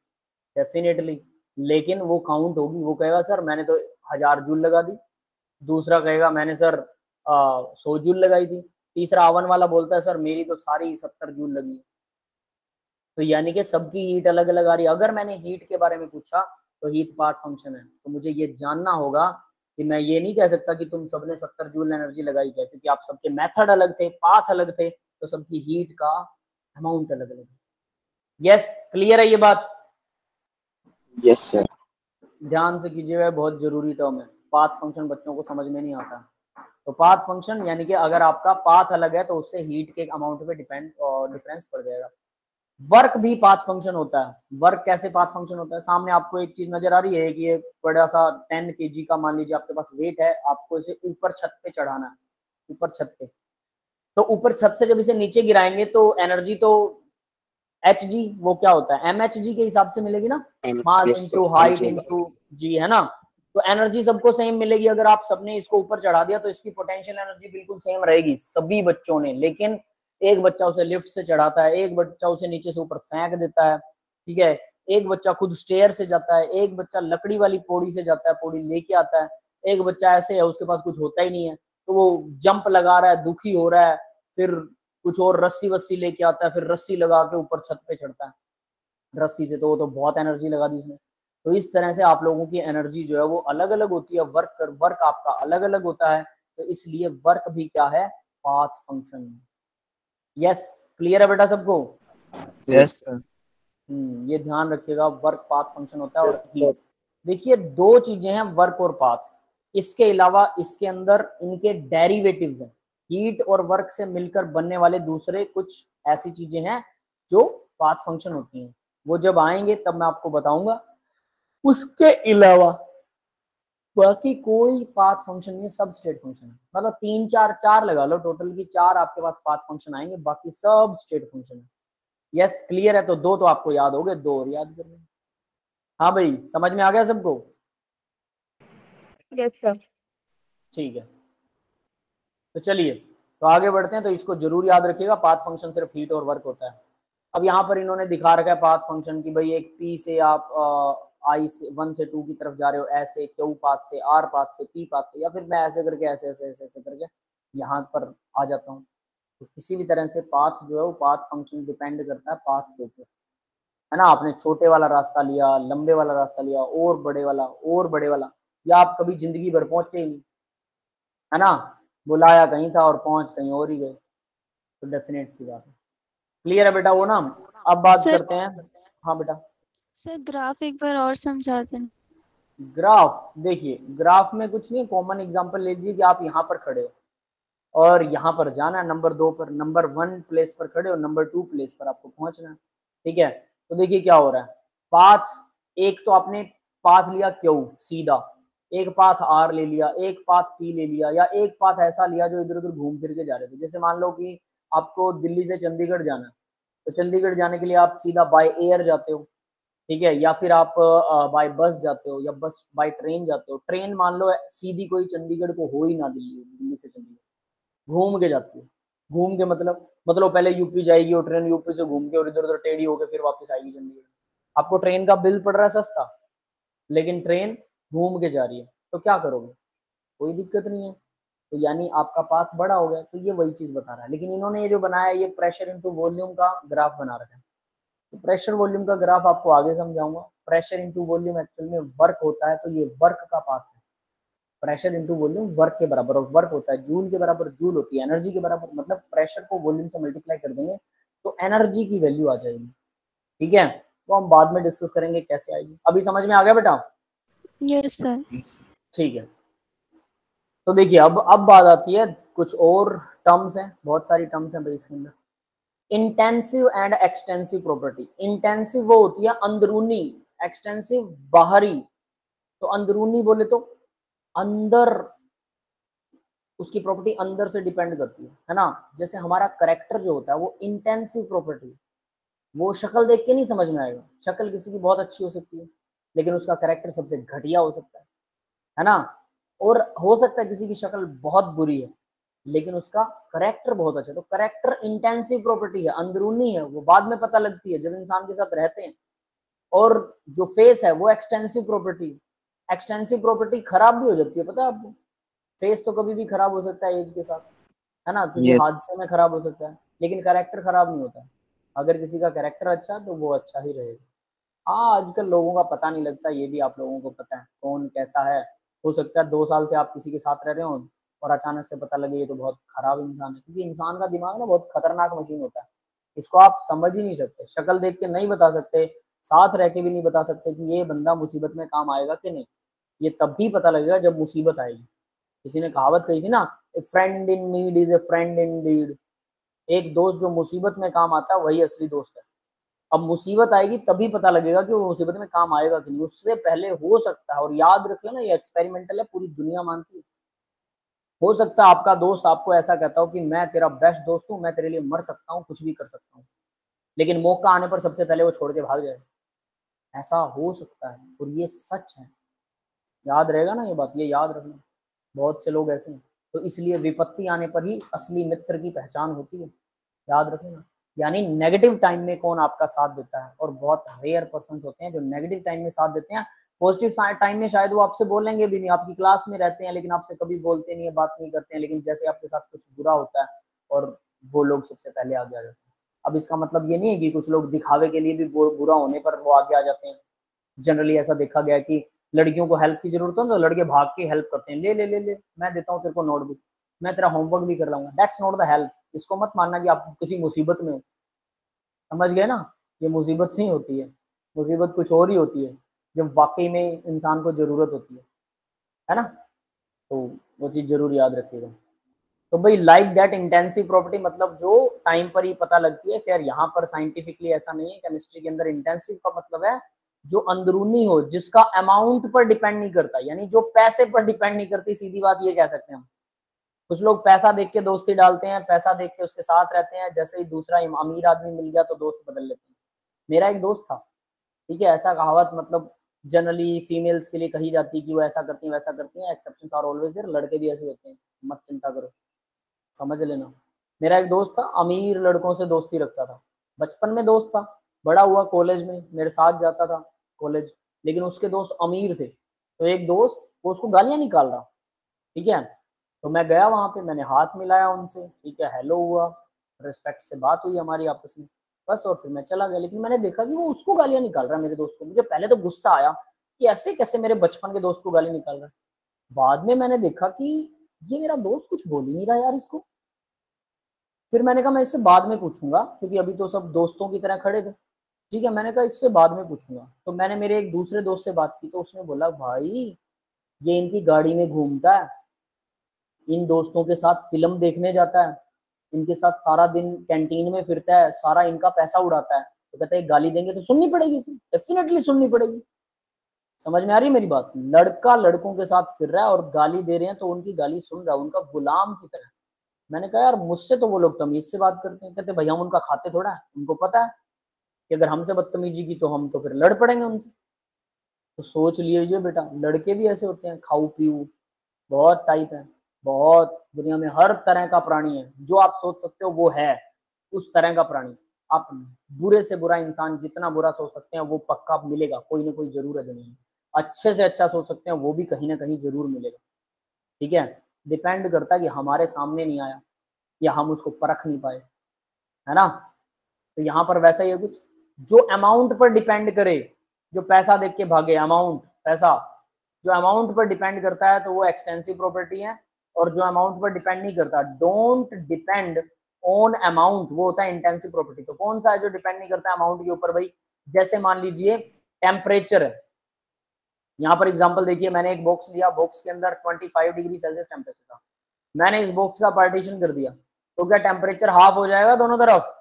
डेफिनेटली, लेकिन वो काउंट होगी। वो कहेगा सर मैंने तो 1000 जूल लगा दी, दूसरा कहेगा मैंने सर 100 जूल लगाई थी, तीसरा अवन वाला बोलता है सर मेरी तो सारी 70 जूल लगी। तो यानी कि सबकी हीट अलग अलग आ रही है। अगर मैंने हीट के बारे में पूछा तो हीट पार्ट फंक्शन है, तो मुझे ये जानना होगा कि मैं ये नहीं कह सकता कि तुम सबने 70 जूल एनर्जी लगाई क्या, क्योंकि आप सबके मेथड अलग थे, पाथ अलग थे, तो सबकी हीट का अमाउंट अलग अलग है। यस, क्लियर है ये बात? Yes sir. ध्यान से कीजिएगा, बहुत जरूरी टर्म है। पाथ फंक्शन बच्चों को समझ में नहीं आता। तो पाथ फंक्शन यानी कि अगर आपका पाथ अलग है तो उससे हीट के अमाउंट पे डिफरेंस पड़ जाएगा। वर्क भी पाथ फंक्शन होता है। वर्क कैसे पाथ फंक्शन होता है? सामने आपको एक चीज नजर आ रही है कि ये बड़ा सा 10 केजी का मान लीजिए आपके पास वेट है, आपको इसे ऊपर छत पे चढ़ाना है, ऊपर छत पे। तो ऊपर छत से जब इसे नीचे गिराएंगे तो एनर्जी तो एच जी, वो क्या होता है, एम एच जी के हिसाब से मिलेगी ना, मास इंटू हाइट इंटू जी, है ना? तो एनर्जी सबको सेम मिलेगी। अगर आप सबने इसको ऊपर चढ़ा दिया तो इसकी पोटेंशियल एनर्जी बिल्कुल सेम रहेगी सभी बच्चों ने, लेकिन एक बच्चा उसे लिफ्ट से चढ़ाता है, एक बच्चा उसे नीचे से ऊपर फेंक देता है, ठीक है, एक बच्चा खुद स्टेयर से जाता है, एक बच्चा लकड़ी वाली पौड़ी से जाता है, पौड़ी लेके आता है, एक बच्चा ऐसे है उसके पास कुछ होता ही नहीं है तो वो जंप लगा रहा है, दुखी हो रहा है, फिर कुछ और रस्सी वस्सी लेके आता है, फिर रस्सी लगा के ऊपर छत पे चढ़ता है रस्सी से, तो वो तो बहुत एनर्जी लगा दी उसने। तो इस तरह से आप लोगों की एनर्जी जो है वो अलग अलग होती है, वर्क आपका अलग अलग होता है, तो इसलिए वर्क भी क्या है, पाथ फंक्शन। यस, क्लियर है बेटा सबको? Yes sir. ये ध्यान रखिएगा, वर्क पाथ फंक्शन होता है। और हीट, देखिए दो चीजें हैं, वर्क और पाथ। इसके अलावा इसके अंदर इनके डेरिवेटिव्स हैं, हीट और वर्क से मिलकर बनने वाले दूसरे कुछ ऐसी चीजें हैं जो पाथ फंक्शन होती हैं, वो जब आएंगे तब मैं आपको बताऊंगा। उसके अलावा बाकी कोई पाथ फंक्शन नहीं है, सब स्टेट फंक्शन है। मतलब 3 4 4 लगा लो टोटल की, 4 आपके पास पाथ फंक्शन आएंगे, बाकी सब स्टेट फंक्शन है। यस क्लियर है? तो 2 तो आपको याद हो गए, 2 और याद कर लें। हाँ भाई समझ में आ गया सबको? Yes sir. ठीक है, तो चलिए तो आगे बढ़ते हैं। तो इसको जरूर याद रखिएगा, पाथ फंक्शन सिर्फ हीट और वर्क होता है। अब यहाँ पर इन्होंने दिखा रखा है पाथ फंक्शन की, भाई एक पी से आप आई से 1 से 2 की तरफ जा रहे हो, ऐसे क्यू पाथ से, आर पाथ से, पी पाथ से, या फिर मैं ऐसे करके ऐसे ऐसे ऐसे ऐसे करके यहाँ पर आ जाता हूँ। तो किसी भी तरह से पाथ जो है वो पाथ फंक्शन डिपेंड करता है पाथ के ऊपर, है ना। आपने छोटे वाला रास्ता लिया, लंबे वाला रास्ता लिया, और बड़े वाला, और बड़े वाला, या आप कभी जिंदगी भर पहुंचे ही नहीं, है ना, बुलाया कहीं था और पहुंच कहीं और ही गए, तो डेफिनेट सी बात है। क्लियर है बेटा वो ना? अब बात सर, करते हैं। हाँ बेटा। सर ग्राफ एक बार और समझा दें। ग्राफ देखिए, ग्राफ में कुछ नहीं, कॉमन एग्जांपल ले लीजिए कि आप यहाँ पर खड़े हो और यहाँ पर जाना है नंबर 2 पर, नंबर 1 प्लेस पर खड़े हो, नंबर 2 प्लेस पर आपको पहुंचना है, ठीक है। तो देखिए क्या हो रहा है, पाथ एक तो आपने पाथ लिया क्यू सीधा, एक पाथ आर ले लिया, एक पाथ पी ले लिया, या एक पाथ ऐसा लिया जो इधर उधर घूम फिर के जा रहे थे। जैसे मान लो कि आपको दिल्ली से चंडीगढ़ जाना है, तो चंडीगढ़ जाने के लिए आप सीधा बाय एयर जाते हो, ठीक है, या फिर आप बाय बस जाते हो, या बस बाय ट्रेन जाते हो। ट्रेन मान लो सीधी कोई चंडीगढ़ को हो ही ना, दिल्ली से चंडीगढ़ घूम के जाती है। घूम के मतलब पहले यूपी जाएगी और ट्रेन यूपी से घूम के और इधर उधर टेढ़ी होकर फिर वापस आएगी चंडीगढ़। आपको ट्रेन का बिल पड़ रहा है सस्ता, लेकिन ट्रेन घूम के जा रही है, तो क्या करोगे? कोई दिक्कत नहीं है, तो यानी आपका पाथ बड़ा हो गया। तो ये वही चीज बता रहा है, लेकिन इन्होंने ये जो बनाया है ये प्रेशर इनटू वॉल्यूम का ग्राफ बना रखा है। तो प्रेशर वॉल्यूम का ग्राफ आपको आगे समझाऊंगा। प्रेशर इनटू वॉल्यूम एक्चुअल में वर्क होता है, तो ये वर्क का पाथ है। प्रेशर इनटू वॉल्यूम वर्क के बराबर, और वर्क होता है जूल के बराबर, जूल होती है एनर्जी के बराबर। मतलब प्रेशर को वॉल्यूम से मल्टीप्लाई कर देंगे तो एनर्जी की वैल्यू आ जाएगी, ठीक है। तो हम बाद में डिस्कस करेंगे कैसे आएगी। अभी समझ में आ गया बेटा? Yes sir. ठीक है, तो देखिए अब बात आती है कुछ और टर्म्स हैं, बहुत सारी टर्म्स हैं भाई इसके अंदर। Intensive and extensive property. Intensive वो होती है अंदरूनी, एक्सटेंसिव बाहरी। तो अंदरूनी बोले तो अंदर, उसकी प्रॉपर्टी अंदर से डिपेंड करती है ना। जैसे हमारा करेक्टर जो होता है वो इंटेंसिव प्रॉपर्टी, वो शक्ल देख के नहीं समझ में आएगा। शक्ल किसी की बहुत अच्छी हो सकती है, लेकिन उसका करेक्टर सबसे घटिया हो सकता है ना। और हो सकता है किसी की शक्ल बहुत बुरी है, लेकिन उसका करेक्टर बहुत अच्छा है। तो करेक्टर इंटेंसिव प्रॉपर्टी है, अंदरूनी है, वो बाद में पता लगती है जब इंसान के साथ रहते हैं। और जो फेस है वो एक्सटेंसिव प्रॉपर्टी। एक्सटेंसिव प्रॉपर्टी खराब भी हो जाती है, पता है आपको। फेस तो कभी भी खराब हो सकता है एज के साथ, है ना, किसी Yes. हादसे में खराब हो सकता है, लेकिन कैरेक्टर खराब नहीं होता। अगर किसी का कैरेक्टर अच्छा है तो वो अच्छा ही रहेगा। हाँ आजकल लोगों का पता नहीं लगता, ये भी आप लोगों को पता है कौन कैसा है। हो सकता है 2 साल से आप किसी के साथ रह रहे हो और अचानक से पता लगे ये तो बहुत खराब इंसान है, क्योंकि इंसान का दिमाग ना बहुत खतरनाक मशीन होता है। इसको आप समझ ही नहीं सकते, शक्ल देख के नहीं बता सकते, साथ रह के भी नहीं बता सकते कि ये बंदा मुसीबत में काम आएगा कि नहीं। ये तब भी पता लगेगा जब मुसीबत आएगी। किसी ने कहावत कही थी ना, a friend in need is a friend in deed. एक दोस्त जो मुसीबत में काम आता है वही असली दोस्त है। अब मुसीबत आएगी तभी पता लगेगा कि वो मुसीबत में काम आएगा कि नहीं, उससे पहले हो सकता है। और याद रख लेना ये एक्सपेरिमेंटल है, पूरी दुनिया मानती है। हो सकता है आपका दोस्त आपको ऐसा कहता हो कि मैं तेरा बेस्ट दोस्त हूँ, मैं तेरे लिए मर सकता हूँ, कुछ भी कर सकता हूँ, लेकिन मौका आने पर सबसे पहले वो छोड़ के भाग जाए। ऐसा हो सकता है और ये सच है। याद रहेगा ना ये बात, ये याद रखना। बहुत से लोग ऐसे हैं, तो इसलिए विपत्ति आने पर ही असली मित्र की पहचान होती है, याद रखना। यानी नेगेटिव टाइम में कौन आपका साथ देता है, और बहुत रेयर पर्सन होते हैं जो नेगेटिव टाइम में साथ देते हैं। पॉजिटिव टाइम में शायद वो आपसे बोलेंगे भी नहीं, आपकी क्लास में रहते हैं लेकिन आपसे कभी बोलते नहीं है, बात नहीं करते हैं, लेकिन जैसे आपके साथ कुछ बुरा होता है और वो लोग सबसे पहले आगे आ जाते हैं। अब इसका मतलब ये नहीं है कि कुछ लोग दिखावे के लिए भी बुरा होने पर वो आगे आ जाते हैं। जनरली ऐसा देखा गया कि लड़कियों को हेल्प की जरूरत हो तो लड़के भाग के हेल्प करते हैं, ले ले ले ले मैं देता हूँ तेरे को नोटबुक, मैं तेरा होमवर्क भी कर लाऊंगा। That's not the help. इसको मत मानना कि आप किसी मुसीबत में हो, समझ गए ना। ये मुसीबत नहीं होती है, मुसीबत कुछ और ही होती है जब वाकई में इंसान को जरूरत होती है ना। तो वो चीज जरूर याद रखिएगा। तो भाई लाइक दैट इंटेंसिव प्रॉपर्टी मतलब जो टाइम पर ही पता लगती है। खैर यहाँ पर साइंटिफिकली ऐसा नहीं है, केमिस्ट्री के अंदर इंटेंसिव का मतलब है जो अंदरूनी हो, जिसका अमाउंट पर डिपेंड नहीं करता, यानी जो पैसे पर डिपेंड नहीं करती, सीधी बात ये कह सकते हैं हम। कुछ लोग पैसा देख के दोस्ती डालते हैं, पैसा देख के उसके साथ रहते हैं, जैसे ही दूसरा अमीर आदमी मिल गया तो दोस्त बदल लेते हैं। मेरा एक दोस्त था, ठीक है, ऐसा कहावत मतलब जनरली फीमेल्स के लिए कही जाती है कि वो ऐसा करती हैं वैसा करती हैं, एक्सेप्शंस आर ऑलवेज देयर, लड़के भी ऐसे होते हैं, मत चिंता करो, समझ लेना। मेरा एक दोस्त था, अमीर लड़कों से दोस्ती रखता था, बचपन में दोस्त था, बड़ा हुआ कॉलेज में मेरे साथ जाता था कॉलेज, लेकिन उसके दोस्त अमीर थे। तो एक दोस्त वो उसको गालियां निकाल रहा, ठीक है, तो मैं गया वहां पे, मैंने हाथ मिलाया उनसे, ठीक है, हेलो हुआ, रिस्पेक्ट से बात हुई हमारी आपस में, बस, और फिर मैं चला गया। लेकिन मैंने देखा कि वो उसको गालियां निकाल रहा है, मेरे दोस्त को। मुझे पहले तो गुस्सा आया कि ऐसे कैसे मेरे बचपन के दोस्त को गाली निकाल रहा है। बाद में मैंने देखा कि ये मेरा दोस्त कुछ बोल ही नहीं रहा यार इसको। फिर मैंने कहा मैं इससे बाद में पूछूंगा, क्योंकि अभी तो सब दोस्तों की तरह खड़े थे, ठीक है, मैंने कहा इससे बाद में पूछूंगा। तो मैंने मेरे एक दूसरे दोस्त से बात की, तो उसने बोला भाई ये इनकी गाड़ी में घूमता है, इन दोस्तों के साथ फिल्म देखने जाता है, इनके साथ सारा दिन कैंटीन में फिरता है, सारा इनका पैसा उड़ाता है। तो कहते हैं गाली देंगे तो सुननी पड़ेगी इसे, डेफिनेटली सुननी पड़ेगी। समझ में आ रही है मेरी बात? लड़का लड़कों के साथ फिर रहा है और गाली दे रहे हैं तो उनकी गाली सुन रहा है, उनका गुलाम की तरह। मैंने कहा यार मुझसे तो वो लोग तमीज से बात करते हैं। कहते भैया हम उनका खाते थोड़ा है, उनको पता है कि अगर हमसे बदतमीजी की तो हम तो फिर लड़ पड़ेंगे उनसे। तो सोच लीजिए बेटा, लड़के भी ऐसे होते हैं, खाऊ पीऊ, बहुत टाइप है, बहुत, दुनिया में हर तरह का प्राणी है, जो आप सोच सकते हो वो है उस तरह का प्राणी। आप बुरे से बुरा इंसान जितना बुरा सोच सकते हैं वो पक्का मिलेगा, कोई ना कोई जरूर है दुनिया में। अच्छे से अच्छा सोच सकते हैं वो भी कहीं ना कहीं जरूर मिलेगा, ठीक है। डिपेंड करता है कि हमारे सामने नहीं आया या हम उसको परख नहीं पाए, है ना। तो यहाँ पर वैसा ही है कुछ, जो अमाउंट पर डिपेंड करे, जो पैसा देख के भागे, अमाउंट, पैसा जो अमाउंट पर डिपेंड करता है तो वो एक्सटेंसिव प्रॉपर्टी है, और जो अमाउंट पर डिपेंड नहीं करता, डोंट डिपेंड ऑन अमाउंट, वो होता है इंटेंसिव प्रॉपर्टी। तो कौन सा है जो डिपेंड नहीं करता अमाउंट के ऊपर भाई? जैसे मान लीजिए टेम्परेचर है, यहाँ पर एग्जांपल देखिए, मैंने एक बॉक्स लिया, बॉक्स के अंदर 25 डिग्री सेल्सियस टेम्परेचर था, मैंने इस बॉक्स का पार्टीशन कर दिया, तो क्या टेम्परेचर हाफ हो जाएगा दोनों तरफ?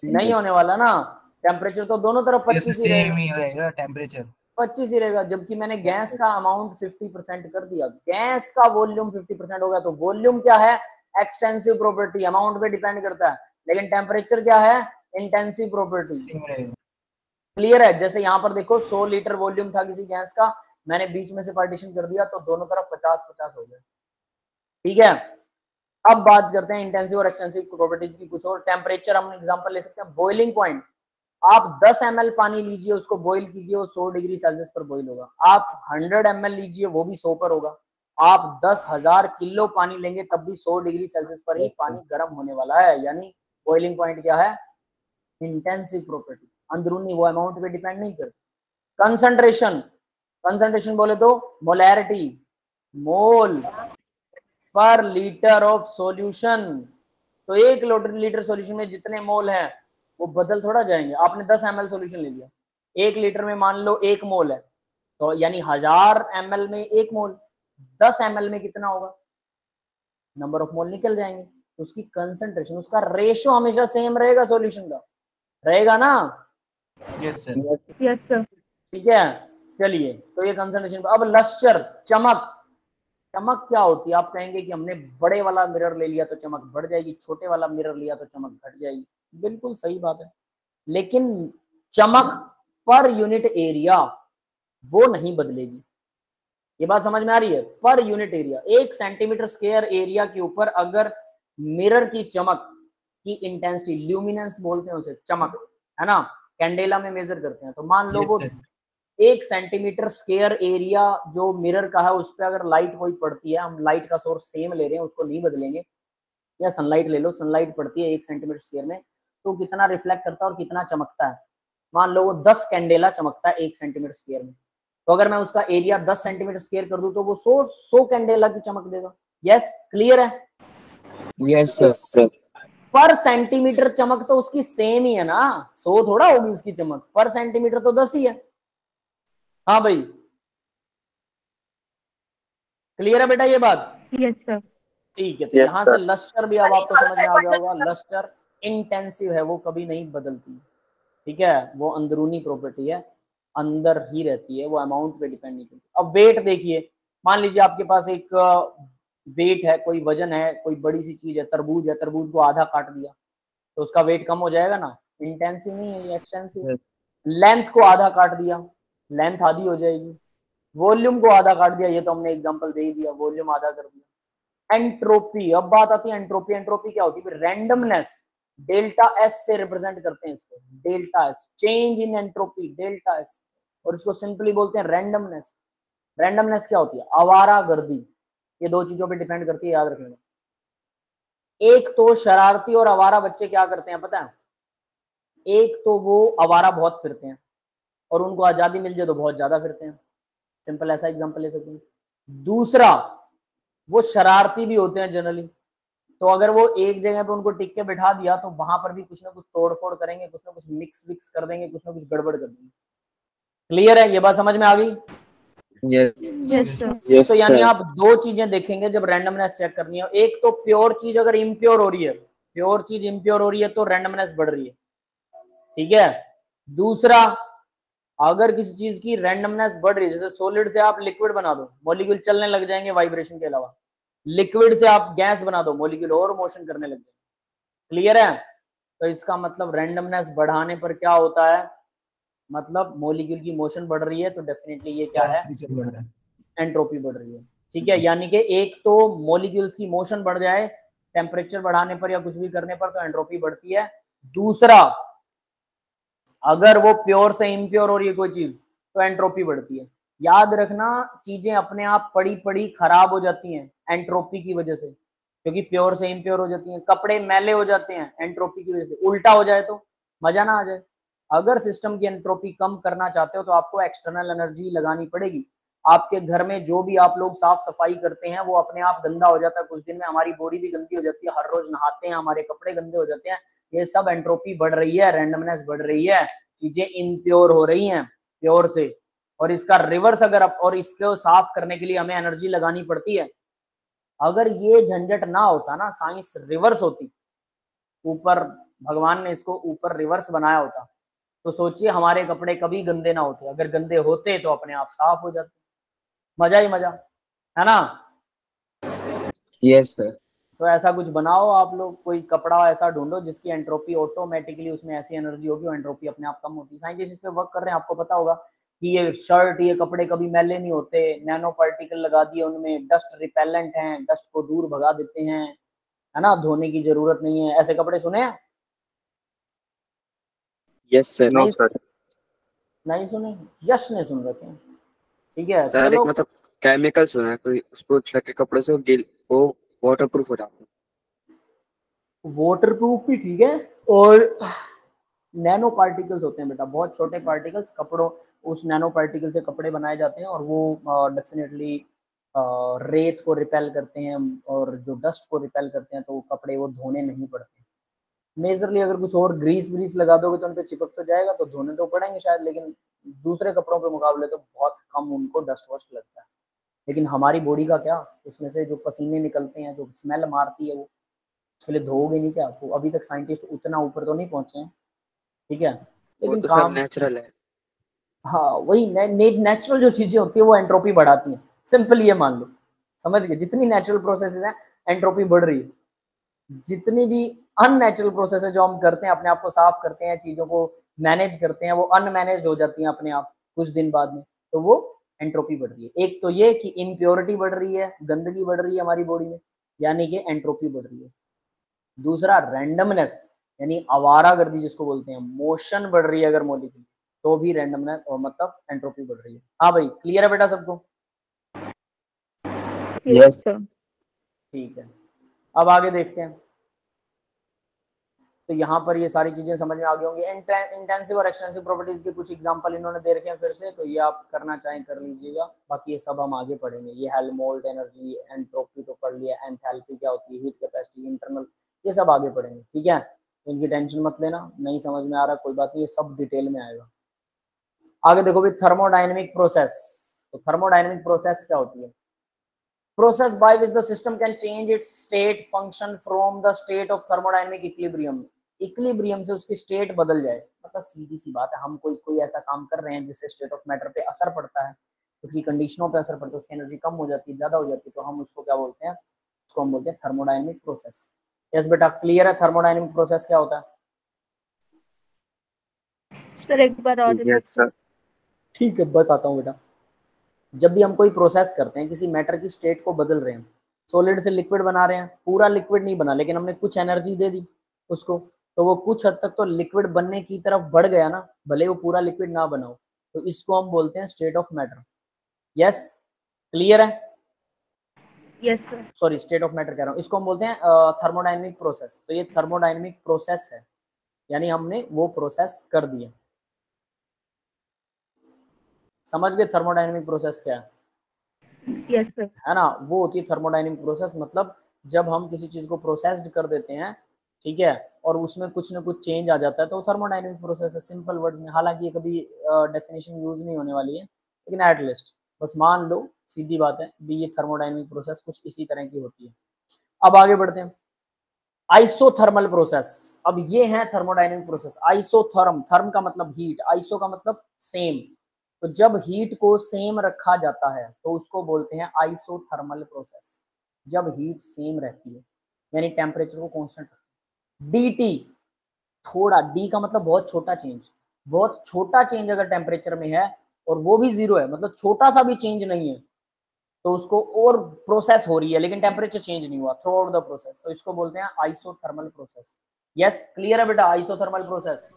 नहीं होने वाला ना, टेम्परेचर तो दोनों तरफ 25 ही सेम ही रहेगा टेम्परेचर, 25 ही रहेगा। जबकि मैंने गैस का अमाउंट 50% कर दिया, गैस का वॉल्यूम 50% हो गया, तो वॉल्यूम क्या है? एक्सटेंसिव प्रॉपर्टी, अमाउंट पे डिपेंड करता है। लेकिन टेम्परेचर क्या है? Intensive property. सेम रहेगा। क्लियर है? जैसे यहाँ पर देखो 100 लीटर वॉल्यूम था किसी गैस का, मैंने बीच में से पार्टीशन कर दिया तो दोनों तरफ 50-50 हो गए, ठीक है। अब बात करते हैं इंटेंसिव और एक्सटेंसिव प्रॉपर्टीज की कुछ और। टेम्परेचर हम एग्जांपल ले सकते हैं, बॉइलिंग पॉइंट, आप 10 ml पानी लीजिए, उसको बॉईल कीजिए, वो 100 डिग्री सेल्सियस पर बॉईल होगा। आप 100 ml लीजिए, वो भी 100 पर होगा। आप 10,000 किलो पानी लेंगे तब भी 100 डिग्री सेल्सियस पर ही पानी गर्म होने वाला है। यानी बॉइलिंग पॉइंट क्या है? इंटेंसिव प्रॉपर्टी, अंदरूनी, वो अमाउंट पे डिपेंड नहीं करती। कंसंट्रेशन, कंसंट्रेशन बोले तो मोलैरिटी, मोल पर लीटर ऑफ सॉल्यूशन। तो 1 लीटर सॉल्यूशन में जितने मोल हैं वो बदल थोड़ा जाएंगे। आपने 10 ml सॉल्यूशन ले लिया, 1 लीटर में मान लो 1 मोल है, तो यानी 1000 ml में 1 मोल, 10 ml में कितना होगा? नंबर ऑफ मोल निकल जाएंगे। तो उसकी कंसंट्रेशन, उसका रेशो हमेशा सेम रहेगा, सॉल्यूशन का रहेगा ना? Yes sir, yes sir. ठीक है, चलिए, तो ये कंसंट्रेशन। अब लस्टर, चमक, चमक क्या होती है? आप कहेंगे कि हमने बड़े वाला मिरर ले लिया तो चमक बढ़ जाएगी, छोटे वाला मिरर लिया तो चमक घट जाएगी। बिल्कुल सही बात है, लेकिन चमक पर यूनिट एरिया वो नहीं बदलेगी। ये बात समझ में आ रही है? Per unit area, 1 centimetre square area के ऊपर अगर मिरर की चमक की इंटेंसिटी, ल्यूमिनेंस बोलते हैं उसे, चमक, है ना, कैंडेला में मेजर करते हैं, तो मान लो वो 1 सेंटीमीटर स्क्वायर एरिया जो मिरर का है उस पर अगर लाइट कोई पड़ती है, हम लाइट का सोर्स सेम ले रहे हैं, उसको नहीं बदलेंगे, या सनलाइट ले लो, सनलाइट पड़ती है 1 सेंटीमीटर स्क्वायर में, तो कितना रिफ्लेक्ट करता है और कितना चमकता है? मान लो वो 10 कैंडेला चमकता है 1 सेंटीमीटर स्क्वायर में, तो अगर मैं उसका एरिया 10 सेंटीमीटर स्क्वायर कर दूं तो वो 100 कैंडेला की चमक देगा। यस, क्लियर है? Yes sir. पर सेंटीमीटर चमक तो उसकी सेम ही है ना, 100 थोड़ा होगी उसकी चमक, पर सेंटीमीटर तो 10 ही है। हाँ भाई, क्लियर है बेटा ये बात? Yes, sir. ठीक है, तो Yes, यहाँ से sir. लश्कर भी अब आपको समझ में आ गया होगा, लश्कर इंटेंसिव है, वो कभी नहीं बदलती, ठीक है, वो अंदरूनी प्रॉपर्टी है, अंदर ही रहती है, वो अमाउंट पे डिपेंड नहीं करती। अब वेट देखिए, मान लीजिए आपके पास एक वेट है, कोई वजन है, कोई बड़ी सी चीज है, तरबूज है, तरबूज को आधा काट दिया तो उसका वेट कम हो जाएगा ना, इंटेंसिव नहीं है ये, एक्सटेंसिव। Yes. लेंथ को आधा काट दिया, लेंथ आधी हो जाएगी। वॉल्यूम को आधा काट दिया, ये तो हमने एग्जांपल दे ही दिया, वॉल्यूम आधा कर दिया। एंट्रोपी, अब बात आती है एंट्रोपी। एंट्रोपी क्या होती है? रैंडमनेस, डेल्टा एस से रिप्रेजेंट करते हैं इसको, delta S, change in entropy, delta S, और इसको सिंपली बोलते हैं रैंडमनेस। रैंडमनेस क्या होती है? आवारागर्दी। ये दो चीजों पे डिपेंड करती है, याद रखना। एक तो शरारती और आवारा बच्चे क्या करते हैं पता है? एक तो वो आवारा बहुत फिरते हैं और उनको आजादी मिल जाए तो बहुत ज्यादा फिरते हैं, सिंपल ऐसा एग्जांपल ले सकते हैं। दूसरा, वो शरारती भी होते हैं जनरली, तो अगर वो एक जगह पे उनको टिक के बिठा दिया तो वहां पर भी कुछ ना कुछ तोड़फोड़ करेंगे, कुछ ना कुछ मिक्स विक्स कर देंगे, कुछ ना कुछ गड़बड़ कर देंगे। क्लियर है? ये बात समझ में आ गई? Yes. Yes, sir. Yes, तो यानी sir. आप दो चीजें देखेंगे जब रैंडमनेस चेक करनी है। एक तो प्योर चीज अगर इम्प्योर हो रही है, प्योर चीज इम्प्योर हो रही है तो रैंडमनेस बढ़ रही है, ठीक है। दूसरा, अगर किसी चीज की रैंडमनेस बढ़ रही है, जैसे सॉलिड से आप लिक्विड बना दो, मॉलिक्यूल चलने लग जाएंगे वाइब्रेशन के अलावा। लिक्विड से आप गैस बना दो, मॉलिक्यूल और मोशन करने लग जाएंगे। क्लियर है? तो इसका मतलब रैंडमनेस बढ़ाने पर क्या होता है? मतलब मॉलिक्यूल की मोशन बढ़ रही है, तो डेफिनेटली ये क्या है? टेम्परेचर बढ़ रहा है। एंट्रोपी बढ़ रही है, ठीक है। यानी कि एक तो मॉलिक्यूल्स की मोशन बढ़ जाए टेम्परेचर बढ़ाने पर या कुछ भी करने पर, तो एंट्रोपी बढ़ती है। दूसरा, अगर वो प्योर से इम्प्योर हो रही है कोई चीज तो एंट्रोपी बढ़ती है। याद रखना, चीजें अपने आप पड़ी पड़ी खराब हो जाती हैं एंट्रोपी की वजह से, क्योंकि प्योर से इम्प्योर हो जाती हैं। कपड़े मैले हो जाते हैं एंट्रोपी की वजह से। उल्टा हो जाए तो मजा ना आ जाए। अगर सिस्टम की एंट्रोपी कम करना चाहते हो तो आपको एक्सटर्नल एनर्जी लगानी पड़ेगी। आपके घर में जो भी आप लोग साफ सफाई करते हैं वो अपने आप गंदा हो जाता है कुछ दिन में। हमारी बॉडी भी गंदी हो जाती है, हर रोज नहाते हैं, हमारे कपड़े गंदे हो जाते हैं। ये सब एंट्रोपी बढ़ रही है, रैंडमनेस बढ़ रही है, चीजें इम्प्योर हो रही हैं प्योर से। और इसका रिवर्स अगर और इसको साफ करने के लिए हमें एनर्जी लगानी पड़ती है। अगर ये झंझट ना होता ना, साइंस रिवर्स होती, ऊपर भगवान ने इसको ऊपर रिवर्स बनाया होता, तो सोचिए हमारे कपड़े कभी गंदे ना होते। अगर गंदे होते तो अपने आप साफ हो जाते। मजा ही मजा है ना। Yes, sir. तो ऐसा कुछ बनाओ आप लोग, कोई कपड़ा ऐसा ढूंढो जिसकी एंट्रोपी ऑटोमेटिकली, उसमें ऐसी एनर्जी होगी वो एंट्रोपी अपने आप कम होती है। साइंटिस्ट इस पे वर्क कर रहे हैं। आपको पता होगा कि ये शर्ट, ये कपड़े कभी मैले नहीं होते, नैनो पार्टिकल लगा दिए उनमें, डस्ट रिपेलेंट हैं, डस्ट को दूर भगा देते हैं, है ना, धोने की जरूरत नहीं है। ऐसे कपड़े सुने हैं? Yes, sir. नहीं, sir. नहीं सुने? यश ने सुन रखे हैं, ठीक है। सर एक चलो, मतलब केमिकल सुना है कोई, उसको छक के कपड़े से वो वाटर प्रूफ हो जाता है। वाटर प्रूफ भी ठीक है, और नैनो पार्टिकल्स होते हैं बेटा, बहुत छोटे पार्टिकल्स कपड़ों, उस नैनो पार्टिकल से कपड़े बनाए जाते हैं, और वो डेफिनेटली रेत को रिपेल करते हैं और जो डस्ट को रिपेल करते हैं, तो वो कपड़े वो धोने नहीं पड़ते। मेजरली अगर कुछ और ग्रीस व्रीस लगा दोगे तो उन पे चिपक तो जाएगा, तो धोने तो पड़ेंगे शायद, लेकिन दूसरे कपड़ों के मुकाबले तो बहुत कम उनको डस्ट वस्ट लगता है। लेकिन हमारी बॉडी का क्या, उसमें से जो पसीने निकलते हैं, जो स्मेल मारती है, वो उसके लिए धोओगे नहीं क्या? तो अभी तक साइंटिस्ट उतना ऊपर तो नहीं पहुंचे हैं, ठीक है, वो लेकिन तो सर काम, नेचुरल है। हाँ वही नेचुरल जो चीजें होती है वो एंट्रोपी बढ़ाती हैं। सिंपल ये मान लो, समझ गए? जितनी नेचुरल प्रोसेसेस हैं एंट्रोपी बढ़ रही है। जितनी भी अननेचुरल प्रोसेस है जो हम करते हैं, अपने आप को साफ करते हैं, चीजों को मैनेज करते हैं, वो अनमैनेज हो जाती हैं अपने आप कुछ दिन बाद में, तो वो एंट्रोपी बढ़ रही है। एक तो ये कि इम्प्योरिटी बढ़ रही है, गंदगी बढ़ रही है हमारी बॉडी में, यानी कि एंट्रोपी बढ़ रही है। दूसरा, रैंडमनेस, यानी आवारागर्दी जिसको बोलते हैं, मोशन बढ़ रही है अगर मॉलिक्यूल, तो भी रैंडमनेस और मतलब एंट्रोपी बढ़ रही है। हाँ भाई, क्लियर है बेटा सबको? Yes, sir. ठीक है, अब आगे देखते हैं। तो यहाँ पर ये सारी चीजें समझ में आ गई होंगी। इंटेंसिव और एक्सटेंसिव प्रॉपर्टीज के कुछ एग्जांपल इन्होंने दे रखे हैं फिर से, तो ये आप करना चाहें कर लीजिएगा, बाकी ये सब हम आगे पढ़ेंगे। ये हेल्महोल्ट्ज एनर्जी, एंट्रोपी तो पढ़ लिया, एंथैल्पी क्या होती है, हीट कैपेसिटी, इंटरनल, ये सब आगे पढ़ेंगे, ठीक है। इनकी टेंशन मत लेना, नहीं समझ में आ रहा कोई बात नहीं, ये सब डिटेल में आएगा। आगे देखो भाई, थर्मोडायनेमिक प्रोसेस। तो थर्मोडायनेमिक प्रोसेस क्या होती है? Process by which the system can change it's state function from the state of thermodynamic equilibrium, equilibrium से उसकी स्टेट बदल जाए। मतलब सीधी सी बात है, हम कोई ऐसा काम कर रहे हैं जिससे स्टेट ऑफ मैटर पे असर पड़ता है, उसकी कंडीशनों पे असर पड़ता है, उसकी एनर्जी कम हो जाती है, ज्यादा हो जाती है, तो हम उसको क्या बोलते हैं, उसको हम बोलते हैं थर्मोडायनेमिक प्रोसेस। यस बेटा, क्लियर है थर्मोडायनेमिक प्रोसेस क्या होता है? सर एक बार और Yes, रिपीट। sir. ठीक है, बताता हूँ बेटा। जब भी हम कोई प्रोसेस करते हैं, किसी मैटर की स्टेट को बदल रहे हैं, सॉलिड से लिक्विड बना रहे हैं, पूरा लिक्विड नहीं बना, लेकिन हमने कुछ एनर्जी दे दी उसको, तो वो कुछ हद तक तो लिक्विड बनने की तरफ बढ़ गया ना, भले वो पूरा लिक्विड ना बनाओ, तो इसको हम बोलते हैं state of matter. Yes, clear है? Yes sir. Sorry, state of matter कह रहा हूँ, इसको हम बोलते हैं थर्मोडायनेमिक प्रोसेस। तो ये थर्मोडायनेमिक प्रोसेस है, यानी हमने वो प्रोसेस कर दिया। समझ गए थर्मोडायनेमिक प्रोसेस क्या है? Yes sir. है ना, वो होती है थर्मोडायनेमिक प्रोसेस। मतलब जब हम किसी चीज को प्रोसेस्ड कर देते हैं, ठीक है, और उसमें कुछ ना कुछ चेंज आ जाता है, तो थर्मोडायनेमिक प्रोसेस है, सिंपल वर्ड में। हालांकि ये कभी डेफिनेशन यूज नहीं होने वाली है, लेकिन एट लीस्ट बस मान लो, सीधी बात है भी, ये थर्मोडायनेमिक प्रोसेस कुछ इसी तरह की होती है। अब आगे बढ़ते हैं, आइसोथर्मल प्रोसेस। अब ये है थर्मोडायनेमिक प्रोसेस। आइसोथर्म, थर्म का मतलब हीट, आइसो का मतलब सेम, तो जब हीट को सेम रखा जाता है तो उसको बोलते हैं आइसोथर्मल प्रोसेस। जब हीट सेम रहती है, यानी टेम्परेचर को कांस्टेंट रखती है। डीटी, थोड़ा, डी का मतलब बहुत छोटा चेंज, बहुत छोटा चेंज अगर टेम्परेचर में है और वो भी जीरो है, मतलब छोटा सा भी चेंज नहीं है, तो उसको और प्रोसेस हो रही है लेकिन टेम्परेचर चेंज नहीं हुआ थ्रू आउट द प्रोसेस, तो इसको बोलते हैं आइसोथर्मल प्रोसेस। यस, क्लियर है बेटा आइसोथर्मल प्रोसेस?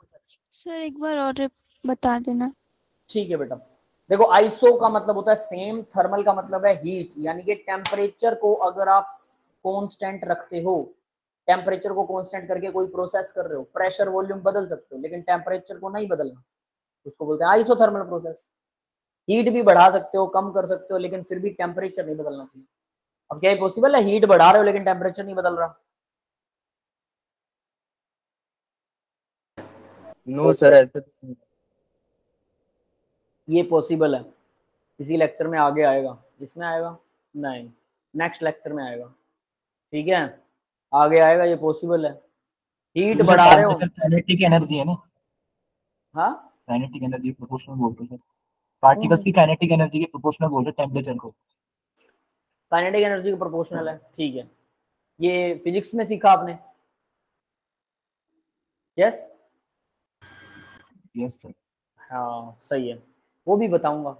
सर एक बार और बता देना। ठीक है बेटा, देखो आइसो का मतलब होता है सेम, थर्मल का मतलब है हीट, यानी कि टेम्परेचर को अगर आप कांस्टेंट रखते हो, टेम्परेचर को कांस्टेंट करके कोई प्रोसेस कर रहे हो, प्रेशर वॉल्यूम बदल सकते हो लेकिन टेम्परेचर को नहीं बदलना, उसको बोलते हैं आइसोथर्मल प्रोसेस। हीट भी बढ़ा सकते हो, कम कर सकते हो, लेकिन फिर भी टेम्परेचर नहीं बदलना चाहिए। अब क्या ये पॉसिबल है हीट बढ़ा रहे हो लेकिन टेम्परेचर नहीं बदल रहा? नो सर, ऐसे ये पॉसिबल है, इसी लेक्चर में आगे आएगा, इसमें आएगा नहीं, नेक्स्ट लेक्चर में आएगा, ठीक है, आगे आएगा, ये पॉसिबल है। हीट तो सर बढ़ा रहे हो, टेम्परेचर काइनेटिक एनर्जी है ना, हाँ, काइनेटिक एनर्जी प्रोपोर्शनल बोलते हैं सर, पार्टिकल्स की काइनेटिक एनर्जी के प्रोपोर्शनल बोलते हैं टेम्परेचर को। काइनेटिक एनर्जी के प्रोपोर्शनल है, ठीक है, ये फिजिक्स में सीखा आपने? Yes, yes sir. हाँ सही है, वो भी बताऊंगा।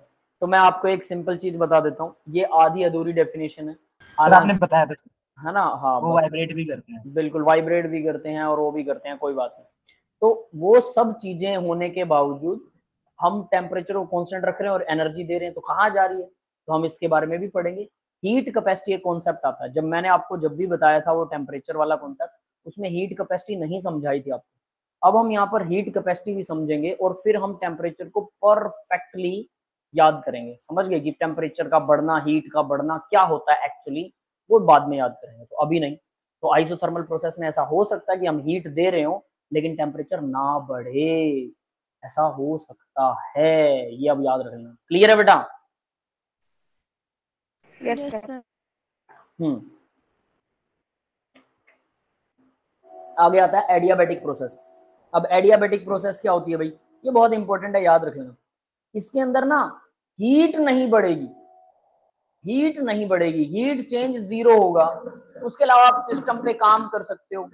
तो मैं आपको एक सिंपल चीज बता देता हूँ, ये आधी अधूरी डेफिनेशन है, सर आपने हालांकि, बताया था है ना, हाँ वो बस, वाइब्रेट भी करते हैं। बिल्कुल वाइब्रेट भी करते हैं और वो भी करते हैं, कोई बात नहीं। तो वो सब चीजें होने के बावजूद हम टेम्परेचर को कांस्टेंट रख रहे हैं और एनर्जी दे रहे हैं, तो कहाँ जा रही है, तो हम इसके बारे में भी पढ़ेंगे। हीट कैपेसिटी एक कॉन्सेप्ट आता है, जब मैंने आपको जब भी बताया था वो टेम्परेचर वाला कॉन्सेप्ट, उसमें हीट कैपेसिटी नहीं समझाई थी आपको। अब हम यहाँ पर हीट कैपेसिटी भी समझेंगे और फिर हम टेम्परेचर को परफेक्टली याद करेंगे। समझ गए कि टेम्परेचर का बढ़ना, हीट का बढ़ना क्या होता है एक्चुअली, वो बाद में याद करेंगे, तो अभी नहीं। तो आइसोथर्मल प्रोसेस में ऐसा हो सकता है कि हम हीट दे रहे हो लेकिन टेम्परेचर ना बढ़े, ऐसा हो सकता है, ये अब याद रखना। क्लियर है बेटा? Yes yes sir. सर। आगे आता है एडियाबैटिक प्रोसेस। अब एडियाबैटिक प्रोसेस क्या होती है भाई, ये बहुत इंपॉर्टेंट है, याद रखना। इसके अंदर ना हीट नहीं बढ़ेगी, हीट नहीं बढ़ेगी, हीट चेंज जीरो होगा। उसके अलावा आप सिस्टम पे काम कर सकते हो,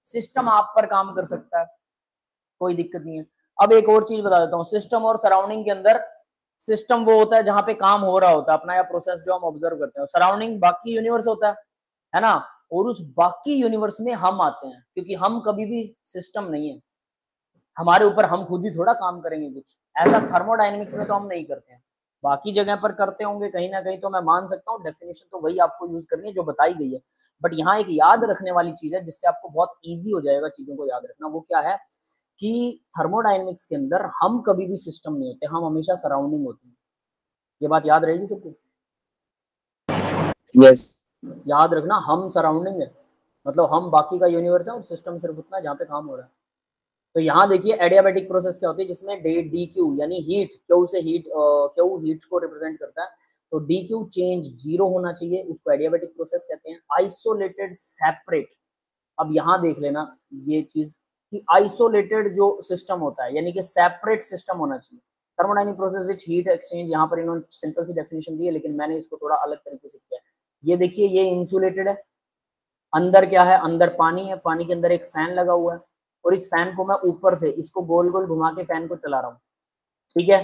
सिस्टम आप पर काम कर सकता है, कोई दिक्कत नहीं है। अब एक और चीज बता देता हूँ, सिस्टम और सराउंडिंग के अंदर, सिस्टम वो होता है जहां पे काम हो रहा होता है अपना, या प्रोसेस जो हम ऑब्जर्व करते हैं, सराउंडिंग बाकी यूनिवर्स होता है ना, और उस बाकी यूनिवर्स में हम आते हैं, क्योंकि हम कभी भी सिस्टम नहीं है, हमारे ऊपर हम खुद ही थोड़ा काम करेंगे कुछ, ऐसा थर्मोडायनेमिक्स में तो हम नहीं करते हैं, बाकी जगह पर करते होंगे कहीं ना कहीं, तो मैं मान सकता हूँ डेफिनेशन तो वही आपको यूज करनी है जो बताई गई है। बट यहाँ एक याद रखने वाली चीज है जिससे आपको बहुत ईजी हो जाएगा चीजों को याद रखना, वो क्या है कि थर्मोडायनेमिक्स के अंदर हम कभी भी सिस्टम नहीं होते, हम हमेशा सराउंडिंग होते हैं। ये बात याद रहेगी सबको? यस याद रखना, हम सराउंडिंग है, मतलब हम बाकी का यूनिवर्स है और सिस्टम सिर्फ उतना है जहाँ पे काम हो रहा है। तो यहाँ देखिए एडियाबैटिक प्रोसेस क्या होती है, जिसमें डी क्यू यानी हीट, क्यू से हीट, क्यू हीट को रिप्रेजेंट करता है, तो डी क्यू चेंज 0 होना चाहिए, उसको एडियाबेटिक प्रोसेस कहते हैं। आइसोलेटेड सेपरेट, अब यहाँ देख लेना ये चीज कि आइसोलेटेड जो सिस्टम होता है यानी कि सेपरेट सिस्टम होना चाहिए। Thermodynamic process which heat exchange, यहाँ पर इन्होंने सिंपल सी डेफिनेशन दी है लेकिन मैंने इसको थोड़ा अलग तरीके से किया है। ये देखिए ये इंसुलेटेड है, अंदर क्या है, अंदर पानी है, पानी के अंदर एक फैन लगा हुआ है और इस फैन को मैं ऊपर से इसको गोल गोल घुमा के फैन को चला रहा हूँ, ठीक है,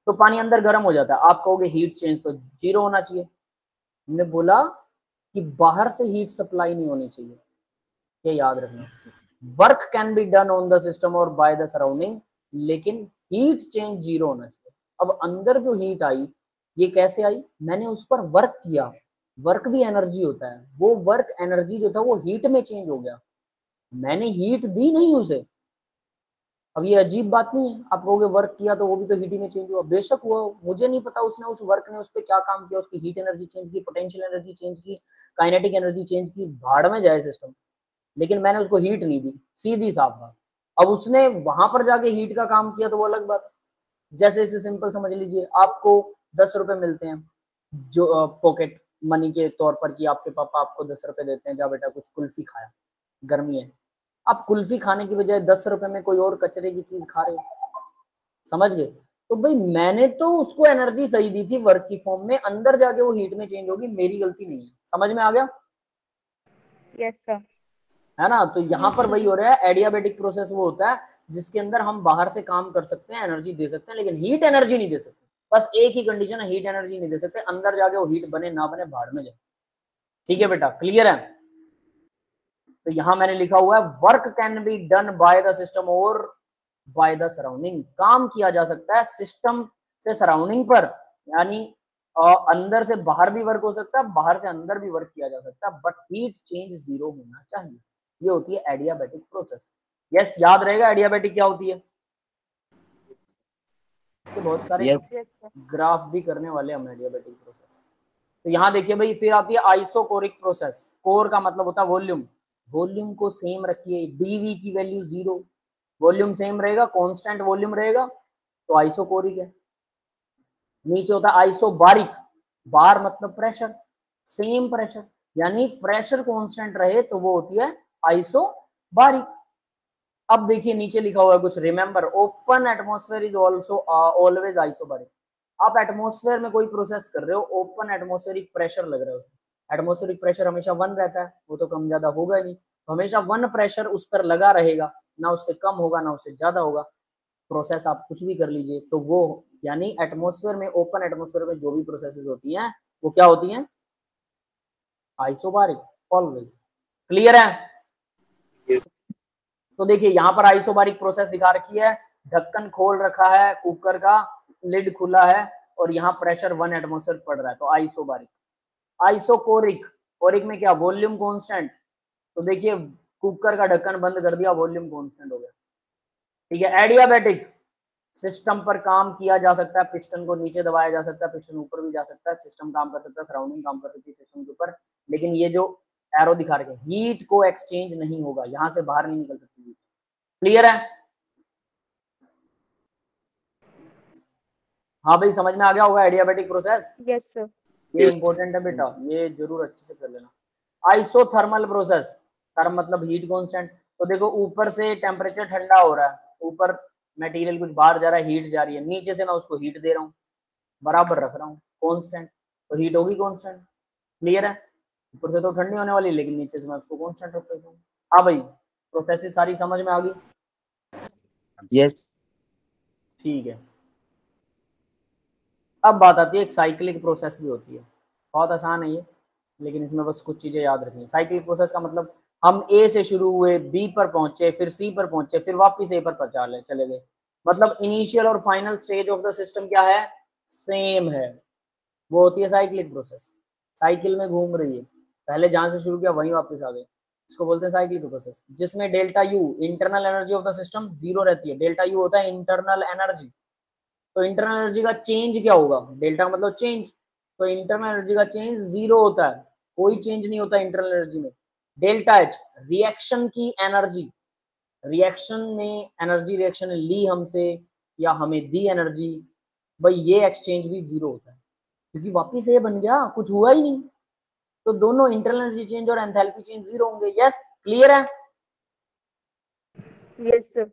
तो पानी अंदर गर्म हो जाता है। आप कहोगे हीट चेंज तो 0 होना चाहिए। हमने बोला कि बाहर से हीट सप्लाई नहीं होनी चाहिए, ये याद रखना। Work can be done on the system और बाय द सराउंडिंग, लेकिन हीट चेंज 0 होना चाहिए। अब अंदर जो हीट आई ये कैसे आई, मैंने उस पर वर्क किया, वर्क भी एनर्जी होता है, वो वर्क एनर्जी जो था वो हीट में चेंज हो गया, मैंने हीट दी नहीं उसे। अब ये अजीब बात नहीं है, आप कहोगे वर्क किया तो वो भी तो हीट में चेंज हुआ, बेशक हुआ, मुझे नहीं पता उसने उस वर्क ने उस पर क्या काम किया, उसकी हीट एनर्जी चेंज की, पोटेंशियल एनर्जी चेंज की, काइनेटिक एनर्जी चेंज की, भाड़ में जाए सिस्टम, लेकिन मैंने उसको हीट नहीं दी, सीधी साफ बात। अब उसने वहां पर जाके हीट का काम किया तो वो अलग बात। जैसे इसे सिंपल समझ लीजिए, आपको 10 रुपए मिलते हैं जो पॉकेट मनी के तौर पर कि आपके पापा आपको 10 रुपए देते हैं, जा बेटा कुछ कुल्फी खाया, गर्मी है, आप कुल्फी खाने की बजाय 10 रुपए में कोई और कचरे की चीज खा रहे हो, समझ गए। तो भाई मैंने तो उसको एनर्जी सही दी थी वर्क की फॉर्म में, अंदर जाके वो हीट में चेंज होगी, मेरी गलती नहीं है, समझ में आ गया? Yes sir. है ना। तो यहाँ Yes, पर sir. वही हो रहा है, एडियाबेटिक प्रोसेस वो होता है जिसके अंदर हम बाहर से काम कर सकते हैं, एनर्जी दे सकते हैं, लेकिन हीट एनर्जी नहीं दे सकते। बस एक ही कंडीशन है, हीट एनर्जी नहीं दे सकते, अंदर जाके वो हीट बने ना बने भाड़ में जाए। ठीक है बेटा, क्लियर है? तो यहां मैंने लिखा हुआ है work can be done by the system और बाय द सराउंडिंग, काम किया जा सकता है सिस्टम से सराउंडिंग पर, यानी अंदर से बाहर भी वर्क हो सकता है, बाहर से अंदर भी वर्क किया जा सकता है, बट हीट चेंज 0 होना चाहिए। ये होती है एडियाबेटिक प्रोसेस। यस, याद रहेगा एडियाबेटिक क्या होती है। इसके बहुत सारे Yes. Yes sir. ग्राफ भी करने वाले हम एडियाबेटिक प्रोसेस। तो यहाँ देखिए भाई, फिर आती है आइसोकोरिक प्रोसेस। कोर का मतलब होता है वॉल्यूम, वॉल्यूम को सेम रखिए, डीवी की वैल्यू 0, वॉल्यूम सेम रहेगा, कांस्टेंट वॉल्यूम रहेगा, तो आइसोकोरिक है। नीचे होता है आइसोबारिक, बार मतलब प्रेशर, सेम प्रेशर, यानी प्रेशर कांस्टेंट रहे तो वो होती है आइसोबारिक। अब देखिए नीचे लिखा हुआ है कुछ, remember open atmosphere is also always isobaric. आप एटमॉस्फेयर में कोई प्रोसेस कर रहे हो, ओपन एटमॉस्फेरिक प्रेशर लग रहा है, एटमॉस्फेरिक प्रेशर हमेशा 1 रहता है, वो तो कम ज्यादा होगा ही नहीं, तो हमेशा 1 प्रेशर उस पर लगा रहेगा, ना उससे कम होगा ना उससे ज्यादा होगा। प्रोसेस आप कुछ भी कर लीजिए तो वो, यानी एटमॉस्फेयर में, ओपन एटमॉस्फेयर में जो भी प्रोसेसेस होती हैं वो क्या होती हैं, आइसोबारिक ऑलवेज। क्लियर है? तो देखिए यहाँ पर आइसोबारिक प्रोसेस दिखा रखी है, ढक्कन खोल रखा है कुकर का, लिड खुला है और यहाँ प्रेशर 1 एटमॉस्फेयर पड़ रहा है, तो आइसोबारिक। आइसोकोरिक, कोरिक में क्या, वॉल्यूम कांस्टेंट, तो देखिए कुकर का ढक्कन बंद कर दिया, वॉल्यूम कांस्टेंट हो गया। ठीक है। एडियाबेटिक, सिस्टम पर काम किया जा सकता है, पिस्टन को नीचे दबाया जा सकता है, पिस्टन ऊपर भी जा सकता है, सिस्टम काम कर सकता है, सराउंडिंग काम कर सकती है सिस्टम के ऊपर, लेकिन ये जो एरो दिखा रखे हीट को एक्सचेंज नहीं होगा, यहां से बाहर नहीं निकल सकती हीट। क्लियर है? हाँ भाई, समझ में आ गया होगा एडियाबेटिक प्रोसेस। Yes sir. ये इंपॉर्टेंट है बेटा, ये जरूर अच्छे से कर लेना। आइसोथर्मल प्रोसेस, थर्म मतलब हीट कांस्टेंट, तो देखो ऊपर से टेम्परेचर ठंडा हो रहा है, ऊपर मटेरियल कुछ बाहर जा रहा है, हीट जा रही है, नीचे से मैं उसको हीट दे रहा हूँ, बराबर रख रहा हूँ कांस्टेंट, तो हीट होगी कांस्टेंट। क्लियर है? ऊपर से तो ठंडी होने वाली, लेकिन नीचे से मैं उसको कांस्टेंट रख देता हूँ। हाँ भाई, प्रोसेस सारी समझ में आ गई? Yes. ठीक है। अब बात आती है एक साइक्लिक प्रोसेस भी होती है, बहुत आसान है ये, लेकिन इसमें बस कुछ चीजें याद रखनी है। साइक्लिक प्रोसेस का मतलब हम ए से शुरू हुए, बी पर पहुंचे, फिर सी पर पहुंचे, फिर वापस ए पर चले गए, मतलब इनिशियल और final stage of the system क्या है, सेम है, वो होती है साइक्लिक प्रोसेस। साइकिल में घूम रही है, पहले जहां से शुरू किया वहीं वापस आ गए, इसको बोलते हैं साइक्लिक प्रोसेस। जिसमें delta U, internal energy of the system 0 रहती है, डेल्टा यू होता है इंटरनल एनर्जी। तो इंटरनल एनर्जी का चेंज क्या होगा, डेल्टा मतलब चेंज, तो इंटरनल एनर्जी का चेंज 0 होता है, कोई चेंज नहीं होता इंटरनल एनर्जी में। डेल्टा एच, रिएक्शन की एनर्जी, रिएक्शन ने एनर्जी, रिएक्शन ने ली हमसे या हमें दी एनर्जी, भाई ये एक्सचेंज भी 0 होता है। क्योंकि वापिस ये बन गया, कुछ हुआ ही नहीं, तो दोनों इंटरनल एनर्जी चेंज और एंथैल्पी चेंज जीरो होंगे। यस, क्लियर है? Yes, sir.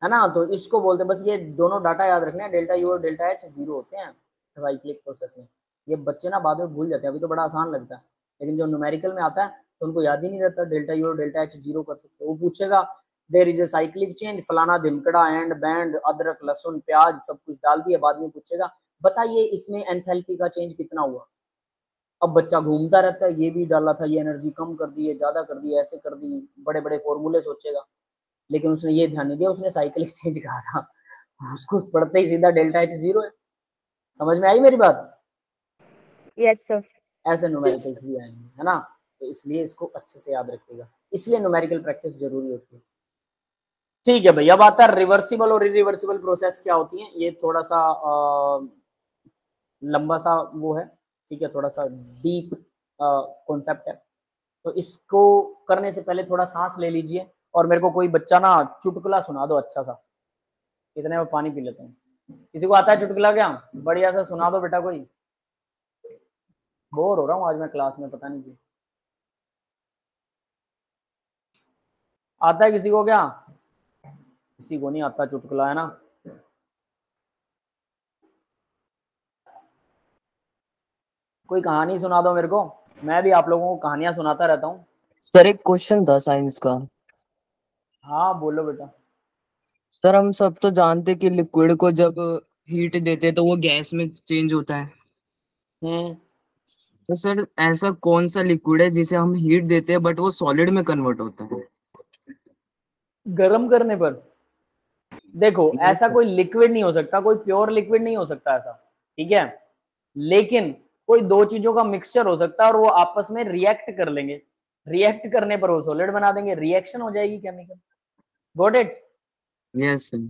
है ना? तो इसको बोलते हैं, बस ये दोनों डाटा याद रखना है, डेल्टा यू और डेल्टा एच जीरो होते हैं साइक्लिक प्रोसेस में। ये बच्चे ना बाद में भूल जाते हैं, अभी तो बड़ा आसान लगता है, लेकिन जो न्यूमेरिकल में आता है तो उनको याद ही नहीं रहता डेल्टा यू और डेल्टा एच जीरो कर सकते। वो पूछेगा there is a cyclic change, फलाना धिमकड़ा एंड बैंड, अदरक लहसुन प्याज सब कुछ डाल दिया, बाद में पूछेगा बताइए इसमें एंथैल्पी का चेंज कितना हुआ। अब बच्चा घूमता रहता है, ये भी डाला था, ये एनर्जी कम कर दी है, ज्यादा कर दी, ऐसे कर दी, बड़े बड़े फॉर्मूले सोचेगा, लेकिन उसने ये ध्यान नहीं दिया, उसने साइक्लिक चेंज कहा था, उसको पढ़ते ही सीधा डेल्टा एच जीरो है। समझ में आई मेरी बात? Yes, sir. ऐसे न्यूमेरिकल्स भी आएंगे, है ना? तो इसलिए इसको अच्छे से याद रखिएगा, इसलिए न्यूमेरिकल प्रैक्टिस जरूरी होती है। ठीक है भाई, अब आता है रिवर्सिबल और इरिवर्सिबल प्रोसेस क्या होती है। ये थोड़ा सा लंबा सा वो है, ठीक है, थोड़ा सा डीप कॉन्सेप्ट है, तो इसको करने से पहले थोड़ा सांस ले लीजिए और मेरे को कोई बच्चा ना चुटकुला सुना दो अच्छा सा। इतने में पानी पी लेते हैं। किसी को आता है चुटकुला क्या? बढ़िया सा सुना दो बेटा कोई। बोर हो रहा हूँ आज मैं क्लास में, पता नहीं क्यों। आता है किसी को क्या? किसी को नहीं आता चुटकुला, है ना? कोई कहानी सुना दो मेरे को, मैं भी आप लोगों को कहानियां सुनाता रहता हूँ। सर एक क्वेश्चन था साइंस का। हाँ बोलो बेटा। सर हम सब तो जानते कि लिक्विड को जब हीट देते तो वो गैस में चेंज होता है। हम्म। तो सर ऐसा कौन सा लिक्विड है जिसे हम हीट देते हैं बट वो सॉलिड में कन्वर्ट होता है? गर्म करने पर। देखो Yes, ऐसा sir. कोई लिक्विड नहीं हो सकता, कोई प्योर लिक्विड नहीं हो सकता ऐसा, ठीक है, लेकिन कोई दो चीजों का मिक्सचर हो सकता है और वो आपस में रिएक्ट कर लेंगे, रिएक्ट करने पर वो सॉलिड बना देंगे, रिएक्शन हो जाएगी chemical. Got it? Yes, sir.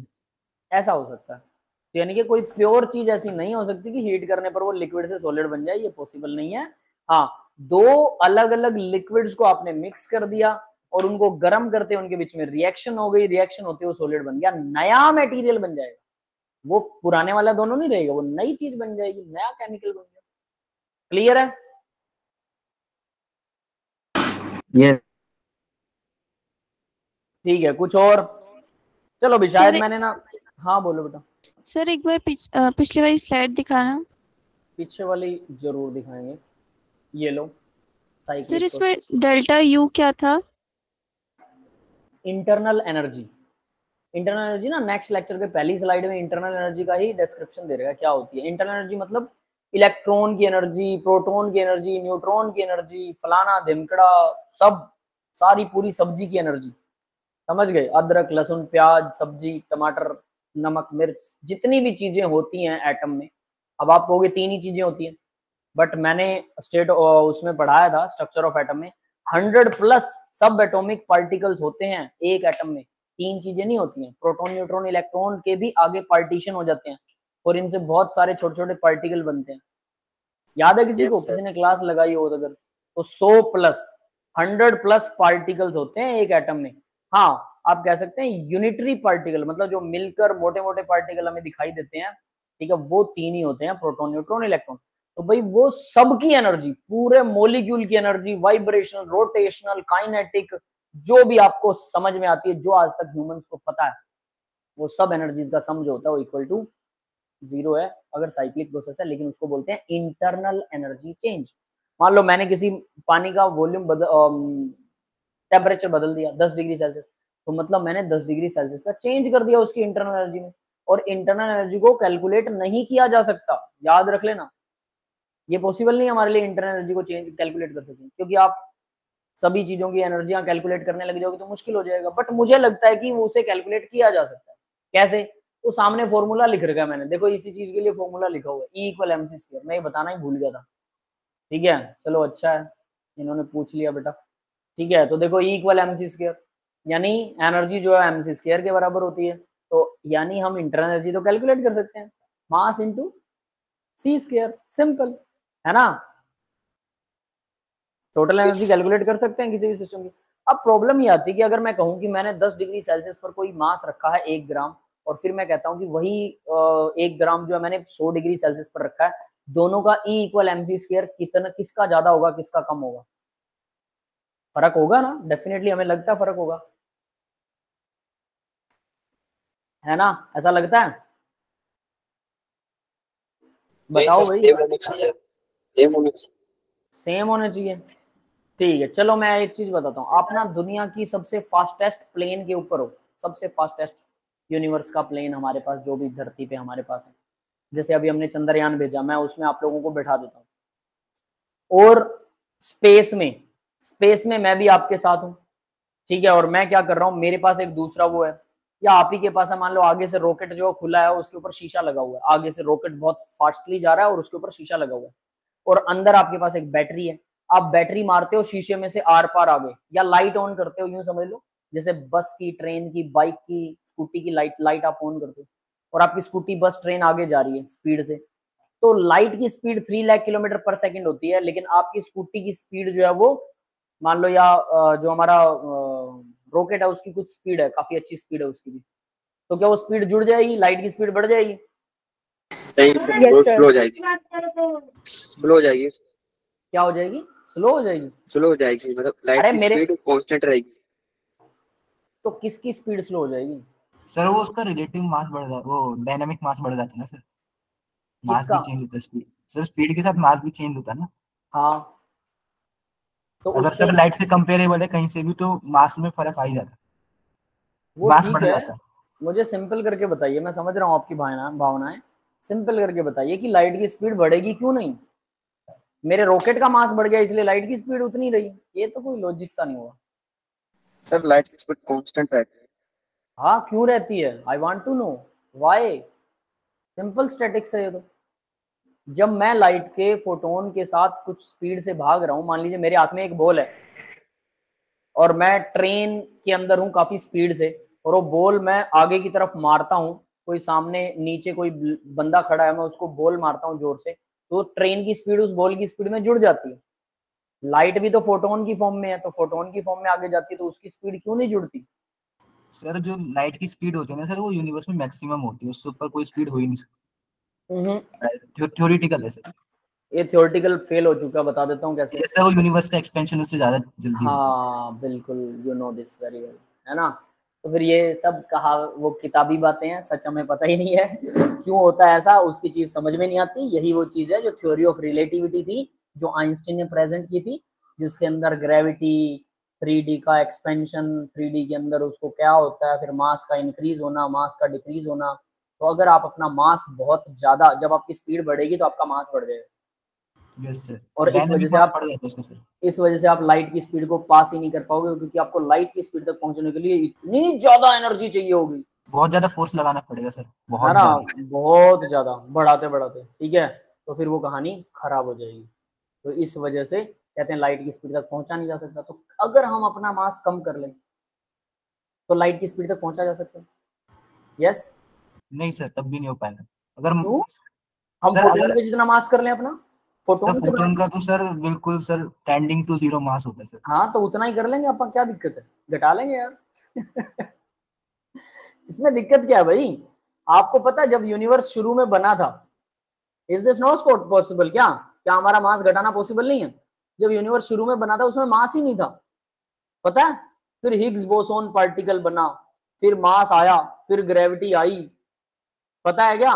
ऐसा हो सकता है। तो यानी कि कोई प्योर चीज ऐसी नहीं हो सकती कि हीट करने पर वो लिक्विड से सॉलिड बन जाए, ये पॉसिबल नहीं है। हाँ, दो अलग अलग लिक्विड्स को आपने मिक्स कर दिया और उनको गर्म करते उनके बीच में रिएक्शन हो गई, रिएक्शन होते वो सॉलिड बन गया, नया मटेरियल बन जाएगा। वो पुराने वाला दोनों नहीं रहेगा, वो नई चीज बन जाएगी, नया केमिकल बन जाएगा। क्लियर है? Yes. ठीक है, कुछ और? चलो भी शायद सर मैंने ना, हाँ बोलो बेटा। सर एक बार पिछली वाली स्लाइड दिखाना। पीछे वाली जरूर दिखाएंगे। ये लो सर साइक्लिक इसमें डेल्टा यू क्या था? Internal energy. इंटरनल एनर्जी ना नेक्स्ट लेक्चर के पहली स्लाइड में इंटरनल एनर्जी का ही डिस्क्रिप्शन दे रहेगा क्या होती है। इंटरनल एनर्जी मतलब इलेक्ट्रॉन की एनर्जी, प्रोटॉन की एनर्जी, न्यूट्रॉन की एनर्जी, फलाना धिमकड़ा, सब सारी पूरी सब्जी की एनर्जी। समझ गए? अदरक लहसुन प्याज सब्जी टमाटर नमक मिर्च, जितनी भी चीजें होती हैं एटम में, अब आप कहोगे तीन ही चीजें होती हैं, बट मैंने स्टेट उसमें पढ़ाया था स्ट्रक्चर ऑफ एटम में 100+ सब एटॉमिक पार्टिकल्स होते हैं एक एटम में। तीन चीजें नहीं होती हैं, प्रोटॉन न्यूट्रॉन इलेक्ट्रॉन के भी आगे पार्टीशन हो जाते हैं और इनसे बहुत सारे छोटे छोटे पार्टिकल बनते हैं। याद है किसी Yes, को? sir. किसी ने क्लास लगाई हो अगर तो 100+ पार्टिकल्स होते हैं एक एटम में। हाँ, आप कह सकते हैं यूनिटरी पार्टिकल, मतलब जो मिलकर मोटे मोटे पार्टिकल हमें दिखाई देते हैं, ठीक है, वो तीन ही होते हैं, प्रोटॉन न्यूट्रॉन इलेक्ट्रॉन। तो भाई वो सबकी एनर्जी, पूरे मॉलिक्यूल की एनर्जी, वाइब्रेशनल रोटेशनल काइनेटिक, जो भी आपको समझ में आती है, जो आज तक ह्यूमंस को पता है, वो सब एनर्जीज का सम जो होता है वो इक्वल टू जीरो है अगर साइक्लिक प्रोसेस है, लेकिन उसको बोलते हैं इंटरनल एनर्जी चेंज। मान लो मैंने किसी पानी का वॉल्यूम टेम्परेचर बदल दिया 10 डिग्री सेल्सियस, तो मतलब मैंने 10 डिग्री सेल्सियस का चेंज कर दिया उसकी इंटरनल एनर्जी में, और इंटरनल एनर्जी को कैलकुलेट नहीं किया जा सकता, याद रख लेना। ये पॉसिबल नहीं हमारे लिए इंटरनल एनर्जी को चेंज कैलकुलेट कर सकें, क्योंकि आप सभी चीजों की एनर्जियां कैलकुलेट करने लग जाओगे तो मुश्किल हो जाएगा। बट मुझे लगता है कि वो उसे कैलकुलेट किया जा सकता है। कैसे? तो सामने फॉर्मूला लिख रखा है मैंने, देखो इसी चीज के लिए फॉर्मूला लिखा हुआ है, E = mc²। मैं ये बताना ही भूल गया था, ठीक है, चलो अच्छा है इन्होंने पूछ लिया बेटा। ठीक है, तो देखो E = mc², यानी एनर्जी जो है mc² के बराबर होती है, तो यानी हम इंटरनल एनर्जी तो कैलकुलेट कर सकते हैं, मास इंटू c², सिंपल है ना। टोटल एनर्जी कैलकुलेट कर सकते हैं किसी भी सिस्टम की। अब प्रॉब्लम ये आती है कि अगर मैं कहूं कि मैंने 10 डिग्री सेल्सियस पर कोई मास रखा है 1 ग्राम, और फिर मैं कहता हूं कि वही 1 ग्राम जो है मैंने 100 डिग्री सेल्सियस पर रखा है, दोनों का E इक्वल mc स्क्वायर कितना, किसका ज्यादा होगा किसका कम होगा? फर्क होगा ना, डेफिनेटली हमें लगता है फर्क होगा, है ना? ऐसा लगता है? बताओ भाई। सेम होने चाहिए, सेम होने चाहिए। सेम होने चाहिए, ठीक है। चलो मैं एक चीज बताता हूँ, आप ना दुनिया की सबसे फास्टेस्ट प्लेन के ऊपर हो, सबसे फास्टेस्ट यूनिवर्स का प्लेन हमारे पास जो भी धरती पे हमारे पास है, जैसे अभी हमने चंद्रयान भेजा, मैं उसमें आप लोगों को बैठा देता हूँ, और स्पेस में मैं भी आपके साथ हूँ, ठीक है। और मैं क्या कर रहा हूँ, मेरे पास एक दूसरा वो है, या आप ही के पास है, मान लो आगे से रॉकेट जो खुला है उसके ऊपर शीशा लगा हुआ है, आगे से रॉकेट बहुत फास्टली जा रहा है और उसके ऊपर शीशा लगा हुआ है, और अंदर आपके पास एक बैटरी है, आप बैटरी मारते हो शीशे में से आर पार आगे, या लाइट ऑन करते हो, यूं समझ लो जैसे बस की, ट्रेन की, बाइक की, स्कूटी की लाइट आप ऑन करते हो, और आपकी स्कूटी बस ट्रेन आगे जा रही है स्पीड से, तो लाइट की स्पीड 3 लाख किलोमीटर पर सेकंड होती है, लेकिन आपकी स्कूटी की स्पीड जो है वो मान लो, या जो हमारा रॉकेट है उसकी कुछ स्पीड है, काफी अच्छी स्पीड है उसकी भी, तो क्या वो स्पीड जुड़ जाएगी, लाइट की स्पीड बढ़ जाएगी? नहीं सर, Yes, वो sir. स्लो हो जाएगी, स्लो हो जाएगी, क्या हो जाएगी? स्लो हो जाएगी। स्लो हो जाएगी, मतलब लाइट अरे की मेरे, स्पीड कांस्टेंट रहेगी। तो किसकी स्पीड स्लो हो जाएगी? सर वो उसका रिलेटिव मास बढ़ जाता, वो डायनामिक मास बढ़ जाता है ना सर, मास भी किसका? चेंज होता है स्पीड, सर स्पीड के साथ मास भी चेंज होता है ना। हाँ, तो अगर उससे सर लाइट से कंपेरेबल है कहीं से भी तो मास में फर्क आ ही जाता है, वो मास ठीक बढ़ है, जाता है। मुझे सिंपल करके बताइए, मैं समझ रहा हूँ आपकी भावनाएं, सिंपल करके बताइए कि लाइट की स्पीड बढ़ेगी क्यों नहीं? मेरे रॉकेट का मास बढ़ गया इसलिए लाइट की स्पीड उतनी रही, ये तो कोई लॉजिक सा नहीं हुआ। सर लाइट की स्पीड कांस्टेंट रहती है। हाँ क्यों रहती है? I want to know why, simple statics है ये तो। जब मैं लाइट के फोटोन के साथ कुछ स्पीड से भाग रहा हूँ, मान लीजिए मेरे हाथ में एक बॉल है और मैं ट्रेन के अंदर हूँ काफी स्पीड से, और वो बॉल मैं आगे की तरफ मारता हूँ, कोई सामने नीचे कोई बंदा खड़ा है, मैं उसको बॉल मारता हूँ जोर से, तो ट्रेन की स्पीड उस बॉल की स्पीड में जुड़ जाती है। लाइट भी तो फोटोन की फॉर्म में है, तो फोटोन की फॉर्म में आगे जाती है, तो उसकी स्पीड क्यों नहीं जुड़ती? सर जो लाइट की स्पीड होती है ना सर, वो यूनिवर्स में मैक्सिमम होती है, उससे ऊपर कोई स्पीड हो ही नहीं सकती, थ्योरेटिकल है सर। ये थ्योरेटिकल फेल हो चुका, बता देता हूँ कैसे। जैसे वो यूनिवर्स का एक्सपेंशन उससे ज्यादा जल्दी होता है। हाँ बिल्कुल, you know this very well, है ना? तो फिर ये सब कहा वो किताबी बातें हैं, सच हमें पता ही नहीं है क्यों होता है ऐसा, उसकी चीज समझ में नहीं आती। यही वो चीज है जो थ्योरी ऑफ रिलेटिविटी थी, जो आइंस्टीन ने प्रेजेंट की थी, जिसके अंदर ग्रेविटी, 3D का एक्सपेंशन, 3D के अंदर उसको क्या होता है, फिर मास का इंक्रीज होना, मास का डिक्रीज होना। तो अगर आप अपना मास बहुत ज्यादा, जब आपकी स्पीड बढ़ेगी तो आपका मास बढ़ जाएगा, यस सर, और इस वजह डायनामिक से मास आप, बढ़ जाता है उसका सर। इस वजह से आप लाइट की स्पीड को पास ही नहीं कर पाओगे, क्योंकि आपको लाइट की स्पीड तक पहुंचने के लिए इतनी ज्यादा एनर्जी चाहिए होगी, बहुत ज्यादा फोर्स लगाना पड़ेगा सर, है बहुत ना? ज्यादा। बहुत ज्यादा बढ़ाते बढ़ाते, ठीक है, तो फिर वो कहानी खराब हो जाएगी। तो इस वजह से कहते हैं लाइट की स्पीड तक पहुंचा नहीं जा सकता। तो अगर हम अपना मास कम कर लें तो लाइट की स्पीड तक पहुंचा जा सकता है। यस? नहीं सर, तब भी नहीं हो पाएगा अगर क्यों? हम सर फोटोन अगर का जितना मास कर लें अपना, सर फोटोन के फोटोन बराबर, का तो सर बिल्कुल sir tending to zero mass होता है सर। हाँ तो उतना ही कर लेंगे अपन, क्या दिक्कत है, घटा लेंगे यार इसमें दिक्कत क्या है भाई? आपको पता है जब यूनिवर्स शुरू में बना था, इज दिस नॉट पॉसिबल? क्या क्या हमारा मास घटाना पॉसिबल नहीं है? जब यूनिवर्स शुरू में बना था उसमें मास ही नहीं था, पता है? फिर हिग्स बोसोन पार्टिकल बना, फिर मास आया, फिर ग्रेविटी आई, पता है क्या?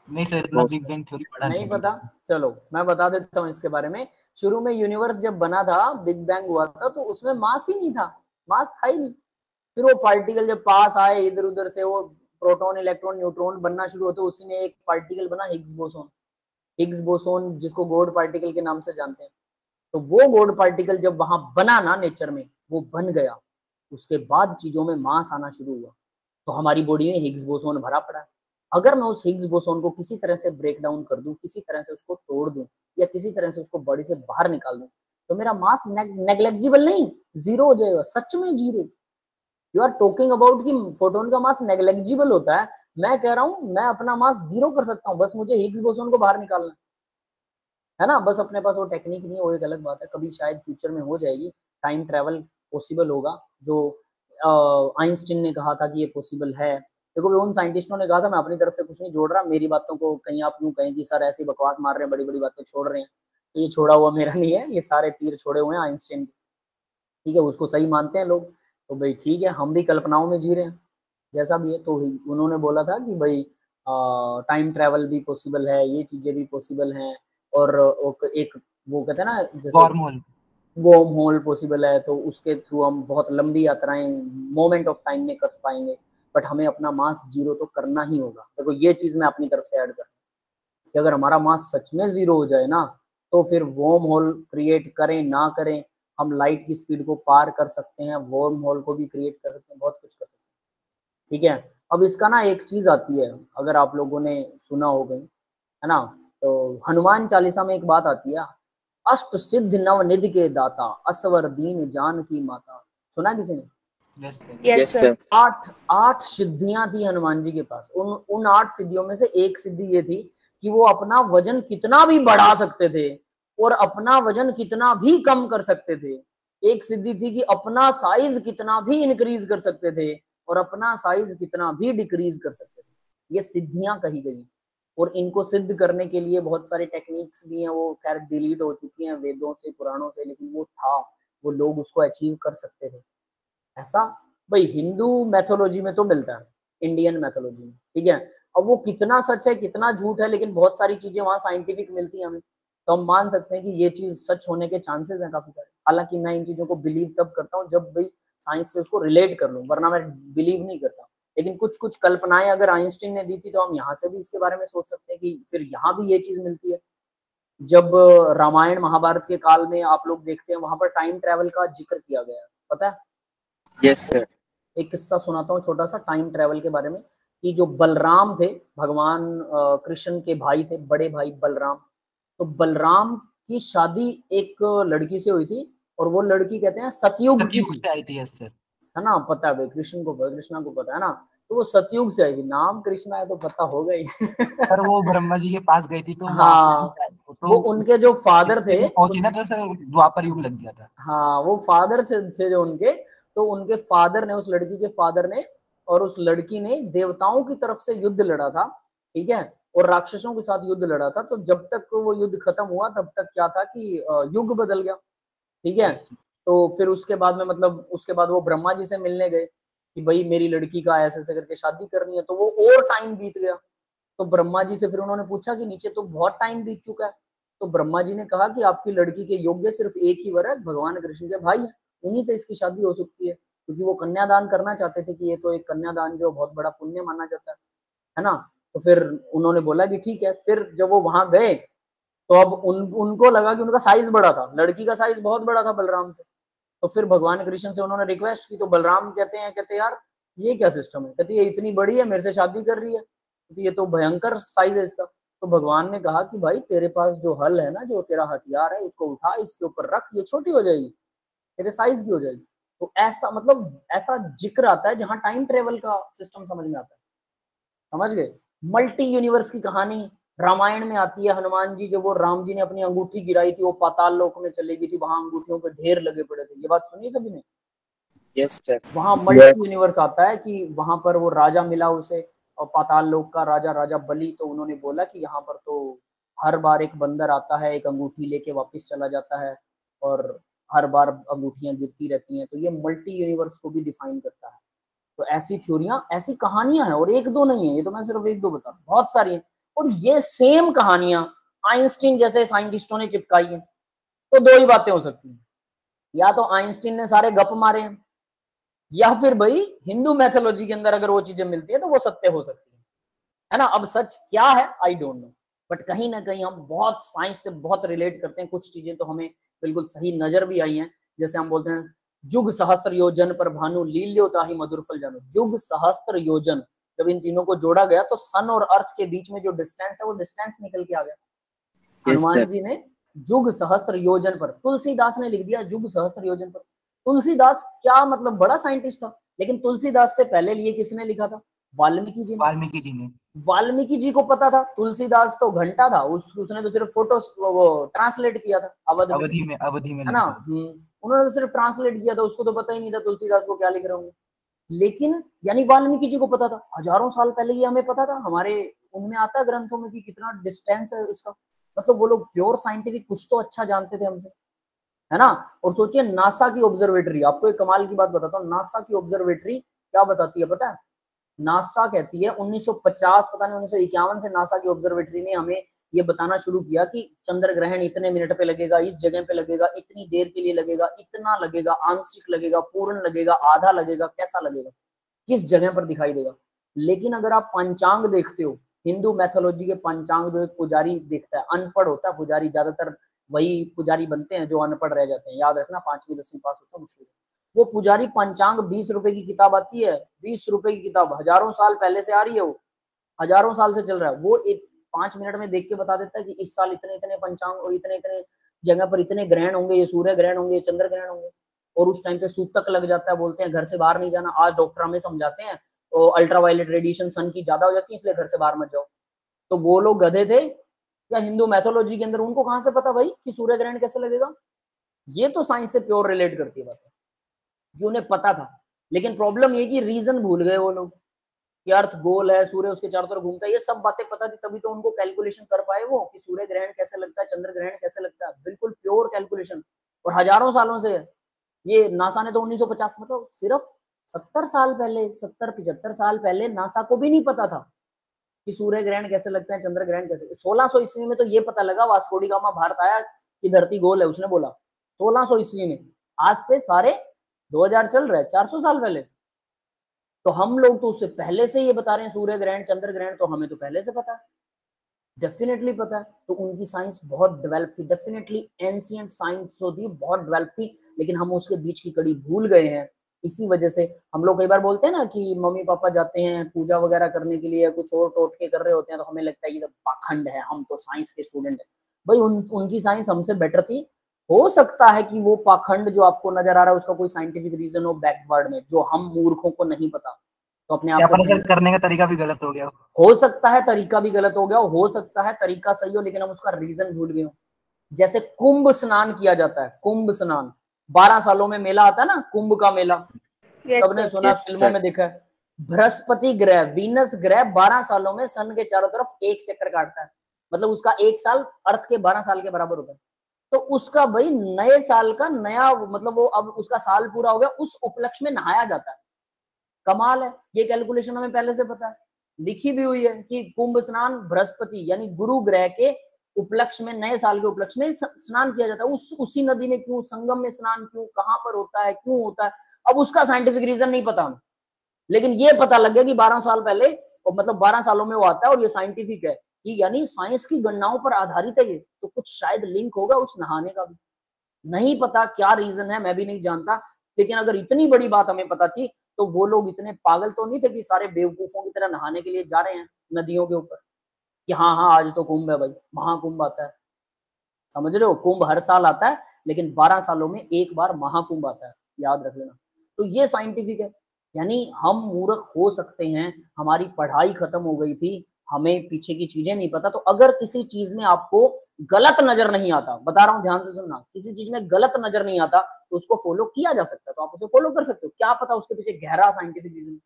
नहीं सर, इतना बिग बैंग थ्योरी पढ़ा नहीं नहीं पता? है। चलो मैं बता देता हूँ इसके बारे में। शुरू में यूनिवर्स जब बना था, बिग बैंग हुआ था, तो उसमें मास ही नहीं था, मास था ही नहीं। फिर वो पार्टिकल जब पास आए इधर उधर से, वो प्रोटॉन इलेक्ट्रॉन न्यूट्रॉन बनना शुरू होते, उसमें एक पार्टिकल बना हिग्स बोसोन, हिग्स बोसोन जिसको गॉड पार्टिकल के नाम से जानते हैं। तो वो गॉड पार्टिकल जब वहां बना ना नेचर में, वो बन गया, उसके बाद चीजों में मास आना शुरू हुआ, तो हमारी बॉडी में हिग्स बोसोन भरा पड़ा है। अगर मैं उस हिग्स बोसोन को किसी तरह से ब्रेक डाउन कर दूं, किसी तरह से उसको तोड़ दूं, या किसी तरह से उसको बॉडी से बाहर निकाल दूं, तो मेरा मास नेग्लेक्जिबल नहीं, जीरो हो जाएगा, सच में zero. You are talking about कि फोटोन का मास नेग्लेक्जिबल होता है, मैं कह रहा हूं मैं अपना मास जीरो कर सकता हूं, बस मुझे हिग्स बोसोन को बाहर निकालना है ना। बस अपने पास वो टेक्निक नहीं है, वो एक अलग बात है, कभी शायद फ्यूचर में हो जाएगी, टाइम ट्रेवल पॉसिबल होगा, जो आइंस्टीन ने कहा था कि ये पॉसिबल है। देखो उन साइंटिस्टों ने कहा था मैं अपनी तरफ से कुछ नहीं जोड़ रहा, मेरी बातों को कहीं आप यूं कहें कि सर ऐसी बकवास मार रहे हैं, बड़ी बड़ी बातें छोड़ रहे हैं, तो ये छोड़ा हुआ मेरा नहीं है, ये सारे तीर छोड़े हुए हैं आइंस्टाइन के, ठीक है, उसको सही मानते हैं लोग, तो भाई ठीक है, हम भी कल्पनाओं में जी रहे हैं जैसा भी है। तो उन्होंने बोला था कि भाई टाइम ट्रैवल भी पॉसिबल है, ये चीजें भी पॉसिबल हैं, और एक वो कहते हैं ना जैसे वॉर्म होल पॉसिबल है, तो उसके थ्रू हम बहुत लंबी यात्राएं मोमेंट ऑफ टाइम में कर पाएंगे, बट हमें अपना मास 0 तो करना ही होगा। देखो ये चीज मैं अपनी तरफ से ऐड कर कि अगर हमारा मास सच में 0 हो जाए ना, तो फिर वॉर्म होल क्रिएट करें ना करें, हम लाइट की स्पीड को पार कर सकते हैं, वॉर्म होल को भी क्रिएट कर सकते हैं, बहुत कुछ कर सकते हैं, ठीक है। अब इसका ना एक चीज आती है, अगर आप लोगों ने सुना होगा, है ना, तो हनुमान चालीसा में एक बात आती है, अष्ट सिद्ध नव निधि के दाता, असवर दीन जान की माता, सुना किसी ने? Yes sir. 8 सिद्धियां थी हनुमान जी के पास। उन 8 सिद्धियों में से एक सिद्धि ये थी कि वो अपना वजन कितना भी बढ़ा सकते थे और अपना वजन कितना भी कम कर सकते थे। एक सिद्धि थी कि अपना साइज कितना भी इंक्रीज कर सकते थे और अपना साइज कितना भी डिक्रीज कर सकते थे। ये सिद्धियां कही गई, और इनको सिद्ध करने के लिए बहुत सारी टेक्निक्स भी हैं, वो खैर डिलीट हो चुकी हैं वेदों से, पुराणों से, लेकिन वो था, वो लोग उसको अचीव कर सकते थे। ऐसा भाई हिंदू मैथोलॉजी में तो मिलता है, इंडियन मैथोलॉजी में, ठीक है। अब वो कितना सच है कितना झूठ है, लेकिन बहुत सारी चीजें वहां साइंटिफिक मिलती हैं हमें, तो हम मान सकते हैं कि ये चीज सच होने के चांसेस हैं काफी सारे। हालांकि मैं इन चीजों को बिलीव तब करता हूँ जब भाई साइंस से उसको रिलेट कर लूँ, वरना मैं बिलीव नहीं करता। लेकिन कुछ कुछ कल्पनाएं अगर आइंस्टीन ने दी थी, तो हम यहाँ से भी इसके बारे में सोच सकते हैं कि फिर यहाँ भी ये चीज मिलती है। जब रामायण महाभारत के काल में आप लोग देखते हैं, वहां पर टाइम ट्रेवल का जिक्र किया गया है, पता है? Yes sir. एक किस्सा सुनाता हूँ छोटा सा टाइम ट्रेवल के बारे में, कि जो बलराम थे, भगवान कृष्ण के भाई थे, बड़े भाई बलराम, तो बलराम की शादी एक लड़की से हुई थी, और वो लड़की कहते हैं सतयुग की से आई थी, यस सर, है ना, पता है भाई, कृष्णा को पता है ना, तो वो सतयुग से आई थी, नाम कृष्णा है तो पता होगा ही। सर वो ब्रह्मा जी के पास गई थी, तो हाँ, तो वो उनके जो फादर थे पहुंची ना, तो सर द्वापर युग लग गया था। हाँ, वो फादर से जो उनके, तो उनके फादर ने, उस लड़की के फादर ने और उस लड़की ने देवताओं की तरफ से युद्ध लड़ा था, ठीक है, और राक्षसों के साथ युद्ध लड़ा था। तो जब तक वो युद्ध खत्म हुआ, तब तक क्या था कि युग बदल गया, ठीक है। तो फिर उसके बाद में मतलब उसके बाद वो ब्रह्मा जी से मिलने गए कि भाई मेरी लड़की का ऐसे ऐसे करके शादी करनी है, तो वो और टाइम बीत गया। तो ब्रह्मा जी से फिर उन्होंने पूछा कि नीचे तो बहुत टाइम बीत चुका है, तो ब्रह्मा जी ने कहा कि आपकी लड़की के योग्य सिर्फ एक ही वर है, भगवान कृष्ण के भाई है, उन्हीं से इसकी शादी हो सकती है, क्योंकि वो कन्यादान करना चाहते थे कि ये तो एक कन्यादान जो बहुत बड़ा पुण्य माना जाता है ना। तो फिर उन्होंने बोला कि ठीक है। फिर जब वो वहां गए, तो अब उनको लगा कि उनका साइज बड़ा था, लड़की का साइज बहुत बड़ा था बलराम से। तो फिर भगवान कृष्ण से उन्होंने रिक्वेस्ट की, तो बलराम कहते यार ये क्या सिस्टम है, कहते ये इतनी बड़ी है, मेरे से शादी कर रही है, तो ये तो भयंकर साइज है इसका। तो भगवान ने कहा कि भाई तेरे पास जो हल है ना, जो तेरा हथियार है, उसको उठा, इसके ऊपर रख, ये छोटी हो जाएगी, तेरे साइज की हो जाएगी। तो ऐसा मतलब ऐसा जिक्र आता है जहां टाइम ट्रेवल का सिस्टम समझ में आता है, समझ गए। मल्टी यूनिवर्स की कहानी रामायण में आती है। हनुमान जी जब वो राम जी ने अपनी अंगूठी गिराई थी, वो पाताल लोक में चली गई थी, वहां अंगूठियों पे ढेर लगे पड़े थे, ये बात सुनी सभी ने? Yes sir. वहां मल्टी यूनिवर्स आता है कि वहां पर वो राजा मिला उसे, और पाताल लोक का राजा, राजा बलि, तो उन्होंने बोला कि यहाँ पर तो हर बार एक बंदर आता है, एक अंगूठी लेके वापस चला जाता है, और हर बार अंगूठियां गिरती रहती हैं। तो ये मल्टी यूनिवर्स को भी डिफाइन करता है। तो ऐसी थ्योरियां, ऐसी कहानियां हैं, और एक दो नहीं है, ये तो मैं सिर्फ एक दो बता, बहुत सारी हैं। और ये सेम कहानियां आइंस्टीन जैसे साइंटिस्टों ने चिपकाई है। तो दो ही बातें हो सकती हैं, या तो आइंस्टीन ने सारे गप मारे हैं, या फिर भाई हिंदू मैथोलॉजी के अंदर अगर वो चीजें मिलती है तो वो सत्य हो सकती है ना। अब सच क्या है आई डोंट नो, बट कहीं ना कहीं हम बहुत साइंस से बहुत रिलेट करते हैं। कुछ चीजें तो हमें बिल्कुल सही नजर भी आई हैं, जैसे हम बोलते हैं जुग सहस्त्र योजन पर भानु लील्यो ताहि मधुर फल जानो। जुग सहस्त्र योजन, जब इन तीनों को जोड़ा गया तो सन और अर्थ के बीच में जो डिस्टेंस है वो डिस्टेंस निकल के आ गया। हनुमान जी ने जुग सहस्त्र योजन पर, तुलसीदास ने लिख दिया जुग सहस्त्र योजन पर। तुलसीदास क्या मतलब बड़ा साइंटिस्ट था, लेकिन तुलसीदास से पहले लिए किसने लिखा था? वाल्मीकि जी ने। वाल्मीकि जी को पता था, तुलसीदास तो घंटा था, उसने तो सिर्फ फोटो वो ट्रांसलेट किया था अवधि में है ना। उन्होंने तो सिर्फ ट्रांसलेट किया था, उसको तो पता ही नहीं था तुलसीदास को क्या लिख रहे होंगे। लेकिन यानी वाल्मीकि जी को पता था, हजारों साल पहले ये हमें पता था, हमारे उनमें आता है ग्रंथों में कि कितना डिस्टेंस है उसका, मतलब वो लोग प्योर साइंटिफिक कुछ तो अच्छा जानते थे हमसे, है ना। और सोचिए नासा की ऑब्जर्वेटरी, आपको एक कमाल की बात बताता हूँ, नासा की ऑब्जर्वेटरी क्या बताती है पता है? नासा कहती है 1950 पता नहीं 1951 से नासा की ऑब्जर्वेटरी ने हमें ये बताना शुरू किया कि चंद्र ग्रहण इतने मिनट पे लगेगा, इस जगह पे लगेगा, इतनी देर के लिए लगेगा, इतना लगेगा, आंशिक लगेगा, पूर्ण लगेगा, आधा लगेगा, कैसा लगेगा, किस जगह पर दिखाई देगा। लेकिन अगर आप पंचांग देखते हो, हिंदू मैथोलॉजी के पंचांग जो एक पुजारी देखता है, अनपढ़ होता है पुजारी, ज्यादातर वही पुजारी बनते हैं जो अनपढ़ रह जाते हैं, याद रखना 5वीं 10वीं पास होता है मुश्किल। वो पुजारी पंचांग 20 रुपए की किताब आती है, 20 रुपए की किताब, हजारों साल पहले से आ रही है, वो हजारों साल से चल रहा है, वो एक 5 मिनट में देख के बता देता है कि इस साल इतने इतने पंचांग और इतने इतने जगह पर इतने ग्रहण होंगे, ये सूर्य ग्रहण होंगे, चंद्र ग्रहण होंगे। और उस टाइम पे सूतक लग जाता है, बोलते हैं घर से बाहर नहीं जाना। आज डॉक्टर हमें समझाते हैं तो अल्ट्रावायलेट रेडिएशन सन की ज्यादा हो जाती है, इसलिए घर से बाहर मत जाओ। तो वो लोग गधे थे या हिंदू मैथोलॉजी के अंदर उनको कहां से पता भाई कि सूर्य ग्रहण कैसे लगेगा? ये तो साइंस से प्योर रिलेट करती है बात, कि उन्हें पता था। लेकिन प्रॉब्लम ये कि रीजन भूल गए वो लोग कि अर्थ गोल है, सूर्य उसके चारों तरफ घूमता है, ये सब बातें पता थी तभी तो उनको कैलकुलेशन कर पाए वो कि सूर्य ग्रहण कैसे लगता है, चंद्र ग्रहण कैसे लगता है, बिल्कुल प्योर कैलकुलेशन। और हजारों सालों से ये नासा ने तो 1950 मतलब सिर्फ 70 साल पहले, 70-75 साल पहले नासा को भी नहीं पता था कि सूर्य ग्रहण कैसे लगते हैं, चंद्र ग्रहण कैसे। 1600 ईस्वी में तो ये पता लगा, वास्को डी गामा भारत आया कि धरती गोल है, उसने बोला 1600 ईस्वी में। आज से सारे 2000 चल रहा है, 400 साल पहले। तो हम लोग तो उससे पहले से ये बता रहे हैं सूर्य ग्रहण चंद्र ग्रहण, तो हमें तो पहले से पता है, डेफिनेटली पता है। तो उनकी साइंस बहुत डेवलप थी, डेफिनेटली एंशिएंट साइंस जो थी बहुत डेवलप थी, लेकिन हम उसके बीच की कड़ी भूल गए हैं। इसी वजह से हम लोग कई बार बोलते हैं ना कि मम्मी पापा जाते हैं पूजा वगैरह करने के लिए, कुछ और टोटके कर रहे होते हैं, तो हमें लगता है ये तो पाखंड है, हम तो साइंस के स्टूडेंट हैं। भाई उनकी साइंस हमसे बेटर थी। हो सकता है कि वो पाखंड जो आपको नजर आ रहा है उसका कोई साइंटिफिक रीजन हो बैकवर्ड में, जो हम मूर्खों को नहीं पता। तो अपने आप को सर करने का तरीका भी गलत हो गया, हो सकता है तरीका भी गलत हो गया, हो सकता है तरीका सही हो लेकिन हम उसका रीजन भूल गए हो। जैसे कुंभ स्नान किया जाता है, कुंभ स्नान 12 सालों में मेला आता है ना, कुंभ का मेला, सबने सुना, फिल्मों में देखा है। बृहस्पति ग्रह, वीनस ग्रह 12 सालों में सन के चारों तरफ एक चक्कर काटता है, मतलब उसका एक साल अर्थ के 12 साल के बराबर होता है। तो उसका भाई नए साल का नया मतलब वो अब उसका साल पूरा हो गया, उस उपलक्ष्य में नहाया जाता है। कमाल है, ये कैलकुलेशन हमें पहले से पता है, लिखी भी हुई है कि कुंभ स्नान बृहस्पति यानी गुरु ग्रह के उपलक्ष्य में, नए साल के उपलक्ष्य में स्नान किया जाता है। उसी नदी में क्यों, संगम में स्नान क्यों, कहां पर होता है, क्यों होता है, अब उसका साइंटिफिक रीजन नहीं पता हमें, लेकिन ये पता लग गया कि 12 साल पहले, मतलब 12 सालों में वो आता है और ये साइंटिफिक है कि यानी साइंस की गणनाओं पर आधारित है ये, तो कुछ शायद लिंक होगा उस नहाने का भी। नहीं पता क्या रीजन है, मैं भी नहीं जानता, लेकिन अगर इतनी बड़ी बात हमें पता थी तो वो लोग इतने पागल तो नहीं थे कि सारे बेवकूफों की तरह नहाने के लिए जा रहे हैं नदियों के ऊपर कि हाँ हाँ आज तो कुंभ है भाई, महाकुंभ आता है। समझ रहे हो, कुंभ हर साल आता है लेकिन 12 सालों में एक बार महाकुंभ आता है, याद रख लेना। तो ये साइंटिफिक है, यानी हम मूर्ख हो सकते हैं, हमारी पढ़ाई खत्म हो गई थी, हमें पीछे की चीजें नहीं पता। तो अगर किसी चीज में आपको गलत नजर नहीं आता, बता रहा हूं ध्यान से सुनना, किसी चीज में गलत नजर नहीं आता तो उसको फॉलो किया जा सकता है, तो आप उसे फॉलो कर सकते हो, क्या पता उसके पीछे गहरा साइंटिफिक रीजन।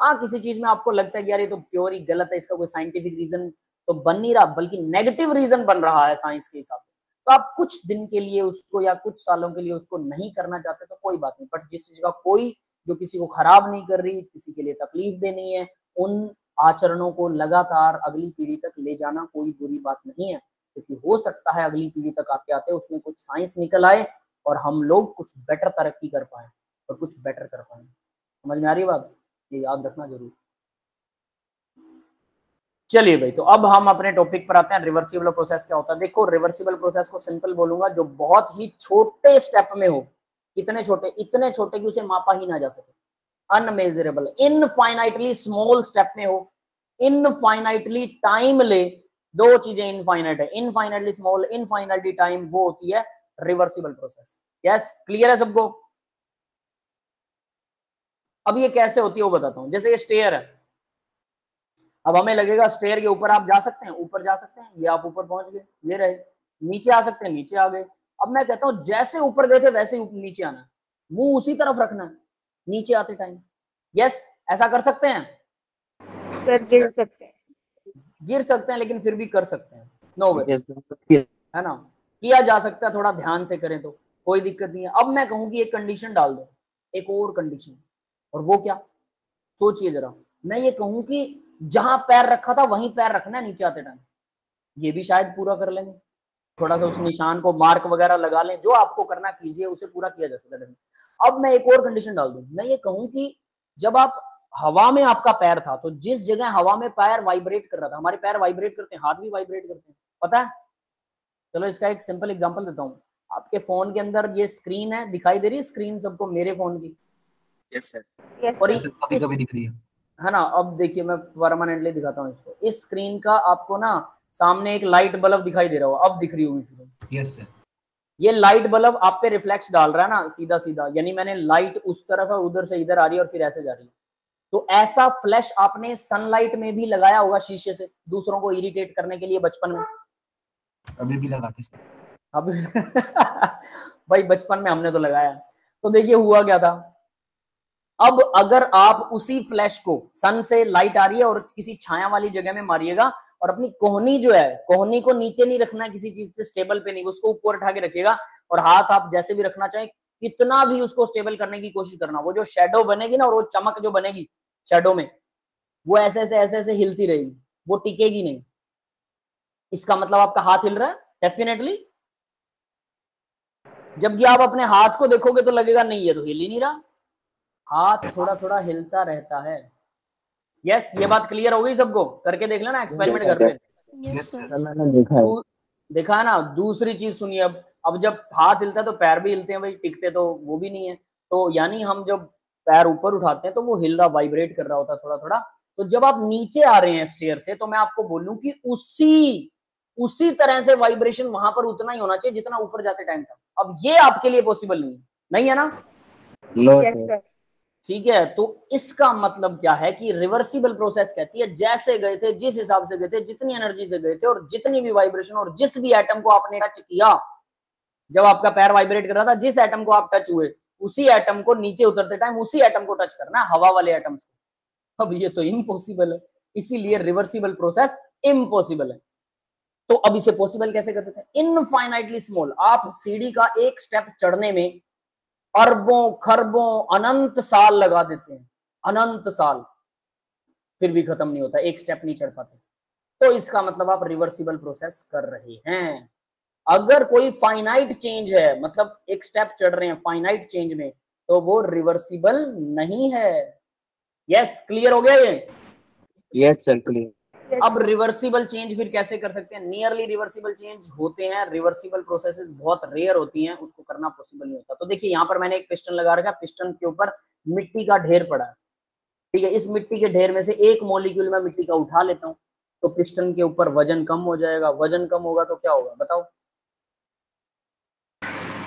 हाँ, किसी चीज में आपको लगता है कि यार ये तो प्योर ही गलत है, इसका कोई साइंटिफिक रीजन तो बन नहीं रहा बल्कि नेगेटिव रीजन बन रहा है साइंस के हिसाब से, तो आप कुछ दिन के लिए उसको या कुछ सालों के लिए उसको नहीं करना चाहते तो कोई बात नहीं। बट जिस चीज का कोई, जो किसी को खराब नहीं कर रही, किसी के लिए तकलीफ दे नहीं है, उन आचरणों को लगातार अगली पीढ़ी तक ले जाना कोई बुरी बात नहीं है, क्योंकि हो सकता है अगली पीढ़ी तक आते आते उसमें कुछ साइंस निकल आए और हम लोग कुछ बेटर तरक्की कर पाए और कुछ बेटर कर पाए। समझ में आ रही बात, ये याद रखना जरूर। चलिए भाई, तो अब हम अपने टॉपिक पर आते हैं, रिवर्सिबल प्रोसेस क्या होता है। देखो, रिवर्सिबल प्रोसेस को सिंपल बोलूंगा, जो बहुत ही छोटे स्टेप में हो। कितने छोटे? इतने छोटे कि उसे मापा ही ना जा सके, अनमेजरेबल, इनफाइनाइटली स्मॉल स्टेप में हो, इनफाइनाइटली टाइम ले। दो चीजें इनफाइनाइट है, इनफाइनाइटली स्मॉल, इनफाइनाइटली टाइम, वो होती है रिवर्सिबल प्रोसेस। यस, क्लियर है सबको? अब ये कैसे होती है वो बताता हूं। जैसे ये स्टेयर है, अब हमें लगेगा स्टेयर के ऊपर आप जा सकते हैं, ऊपर जा सकते हैं, ये आप ऊपर पहुंच गए, ये रहे। नीचे आ सकते हैं, नीचे आ गए। अब मैं कहता हूं जैसे ऊपर गए थे वैसे ही नीचे आना है, मुंह उसी तरफ रखना है नीचे आते टाइम। यस, ऐसा कर सकते हैं? सर गिर सकते हैं। गिर सकते हैं लेकिन फिर भी कर सकते हैं, नो वे, यस है ना, किया जा सकता है, थोड़ा ध्यान से करें तो कोई दिक्कत नहीं है। अब मैं कहूँ कि एक कंडीशन डाल दो, एक और कंडीशन, और वो क्या, सोचिए जरा। मैं ये कहूँ कि जहां पैर रखा था वहीं पैर रखना है नीचे आते टाइम, ये भी शायद पूरा कर लेंगे, थोड़ा सा उस निशान को मार्क वगैरह लगा लें, जो आपको करना कीजिए, उसे पूरा किया जा सकता है। अब मैं एक और कंडीशन डाल दूं, मैं ये कहूं कि जब आप हवा में आपका पैर था, तो जिस जगह हवा में पैर वाइब्रेट कर रहा था, हमारे पैर वाइब्रेट करते हैं, हाथ भी वाइब्रेट करते हैं, पता है? चलो इसका एक सिंपल एग्जांपल देता हूँ। आपके फोन के अंदर ये स्क्रीन है, दिखाई दे रही है स्क्रीन सबको, मेरे फोन की? Yes sir. यस और सर। कभी-कभी दिख रही है ना, अब देखिए मैं परमानेंटली दिखाता हूँ इसको। इस स्क्रीन का आपको ना सामने एक लाइट बल्ब दिखाई दे रहा हो, अब दिख रही होगी स्क्रीन। Yes sir. ये लाइट बल्ब आप पे रिफ्लेक्स डाल रहा है ना, सीधा सीधा, यानी मैंने लाइट उस तरफ है, उधर से इधर आ रही है और फिर ऐसे जा रही है। तो ऐसा फ्लैश आपने सनलाइट में भी लगाया होगा शीशे से, दूसरों को इरिटेट करने के लिए बचपन में। अभी भी लगाते हैं। अब भाई बचपन में हमने तो लगाया। तो देखिए हुआ क्या था, अब अगर आप उसी फ्लैश को, सन से लाइट आ रही है और किसी छाया वाली जगह में मारिएगा, और अपनी कोहनी जो है, कोहनी को नीचे नहीं रखना है किसी चीज से, स्टेबल पे नहीं, उसको ऊपर उठा के रखिएगा, और हाथ आप जैसे भी रखना चाहें, कितना भी उसको स्टेबल करने की कोशिश करना, वो जो शेडो बनेगी ना, और वो चमक जो बनेगी शेडो में, वो ऐसे ऐसे ऐसे ऐसे हिलती रहेगी, वो टिकेगी नहीं। इसका मतलब आपका हाथ हिल रहा है डेफिनेटली। जबकि आप अपने हाथ को देखोगे तो लगेगा नहीं, ये तो हिल ही नहीं रहा, हाथ थोड़ा थोड़ा हिलता रहता है। यस, ये बात क्लियर हो गई सबको? करके देख लेना एक्सपेरिमेंट घर पे। Yes sir. मैंने देखा है। देखा है ना। दूसरी चीज सुनिए, अब जब हाथ हिलता है तो पैर भी हिलते हैं भाई, टिकते तो वो भी नहीं है। तो यानी हम जब पैर ऊपर उठाते हैं तो वो हिल रहा, वाइब्रेट कर रहा होता है थोड़ा थोड़ा। तो जब आप नीचे आ रहे हैं स्टेयर से, तो मैं आपको बोलूं कि उसी तरह से वाइब्रेशन वहां पर उतना ही होना चाहिए जितना ऊपर जाते टाइम था। अब ये आपके लिए पॉसिबल नहीं है ना? No yes sir. सर। ठीक है, तो इसका मतलब क्या है कि रिवर्सिबल प्रोसेस कहती है, जैसे गए थे, जिस हिसाब से गए थे, जितनी एनर्जी से गए थे, और जितनी भी वाइब्रेशन, और जिस भी एटम को आपने टच किया, जब आपका पैर वाइब्रेट कर रहा था, जिस एटम को आप टच हुए, उसी एटम को नीचे उतरते टाइम उसी एटम को टच करना है, हवा वाले एटम को। अब ये तो इम्पॉसिबल है, इसीलिए रिवर्सिबल प्रोसेस इम्पॉसिबल है। तो अब इसे पॉसिबल कैसे कर सकते हैं? इनफाइनाइटली स्मॉल, आप सीढ़ी का एक स्टेप चढ़ने में अरबों खरबों अनंत साल लगा देते हैं, अनंत साल, फिर भी खत्म नहीं होता, एक स्टेप नहीं चढ़ पाते। तो इसका मतलब आप रिवर्सिबल प्रोसेस कर रहे हैं। अगर कोई फाइनाइट चेंज है, मतलब एक स्टेप चढ़ रहे हैं फाइनाइट चेंज में, तो वो रिवर्सिबल नहीं है। यस, क्लियर हो गया ये? Yes sir clear. अब रिवर्सिबल चेंज फिर कैसे कर सकते हैं? नियरली रिवर्सिबल चेंज होते हैं, रिवर्सिबल प्रोसेसेस बहुत रेयर होती हैं, उसको करना पॉसिबल नहीं होता। तो देखिए यहाँ पर मैंने एक पिस्टन लगा रखा है, पिस्टन के ऊपर मिट्टी का ढेर पड़ा है, ठीक है। इस मिट्टी के ढेर में से एक मॉलिक्यूल मैं मिट्टी का उठा लेता हूँ, तो पिस्टन के ऊपर वजन कम हो जाएगा। वजन कम होगा तो क्या होगा बताओ?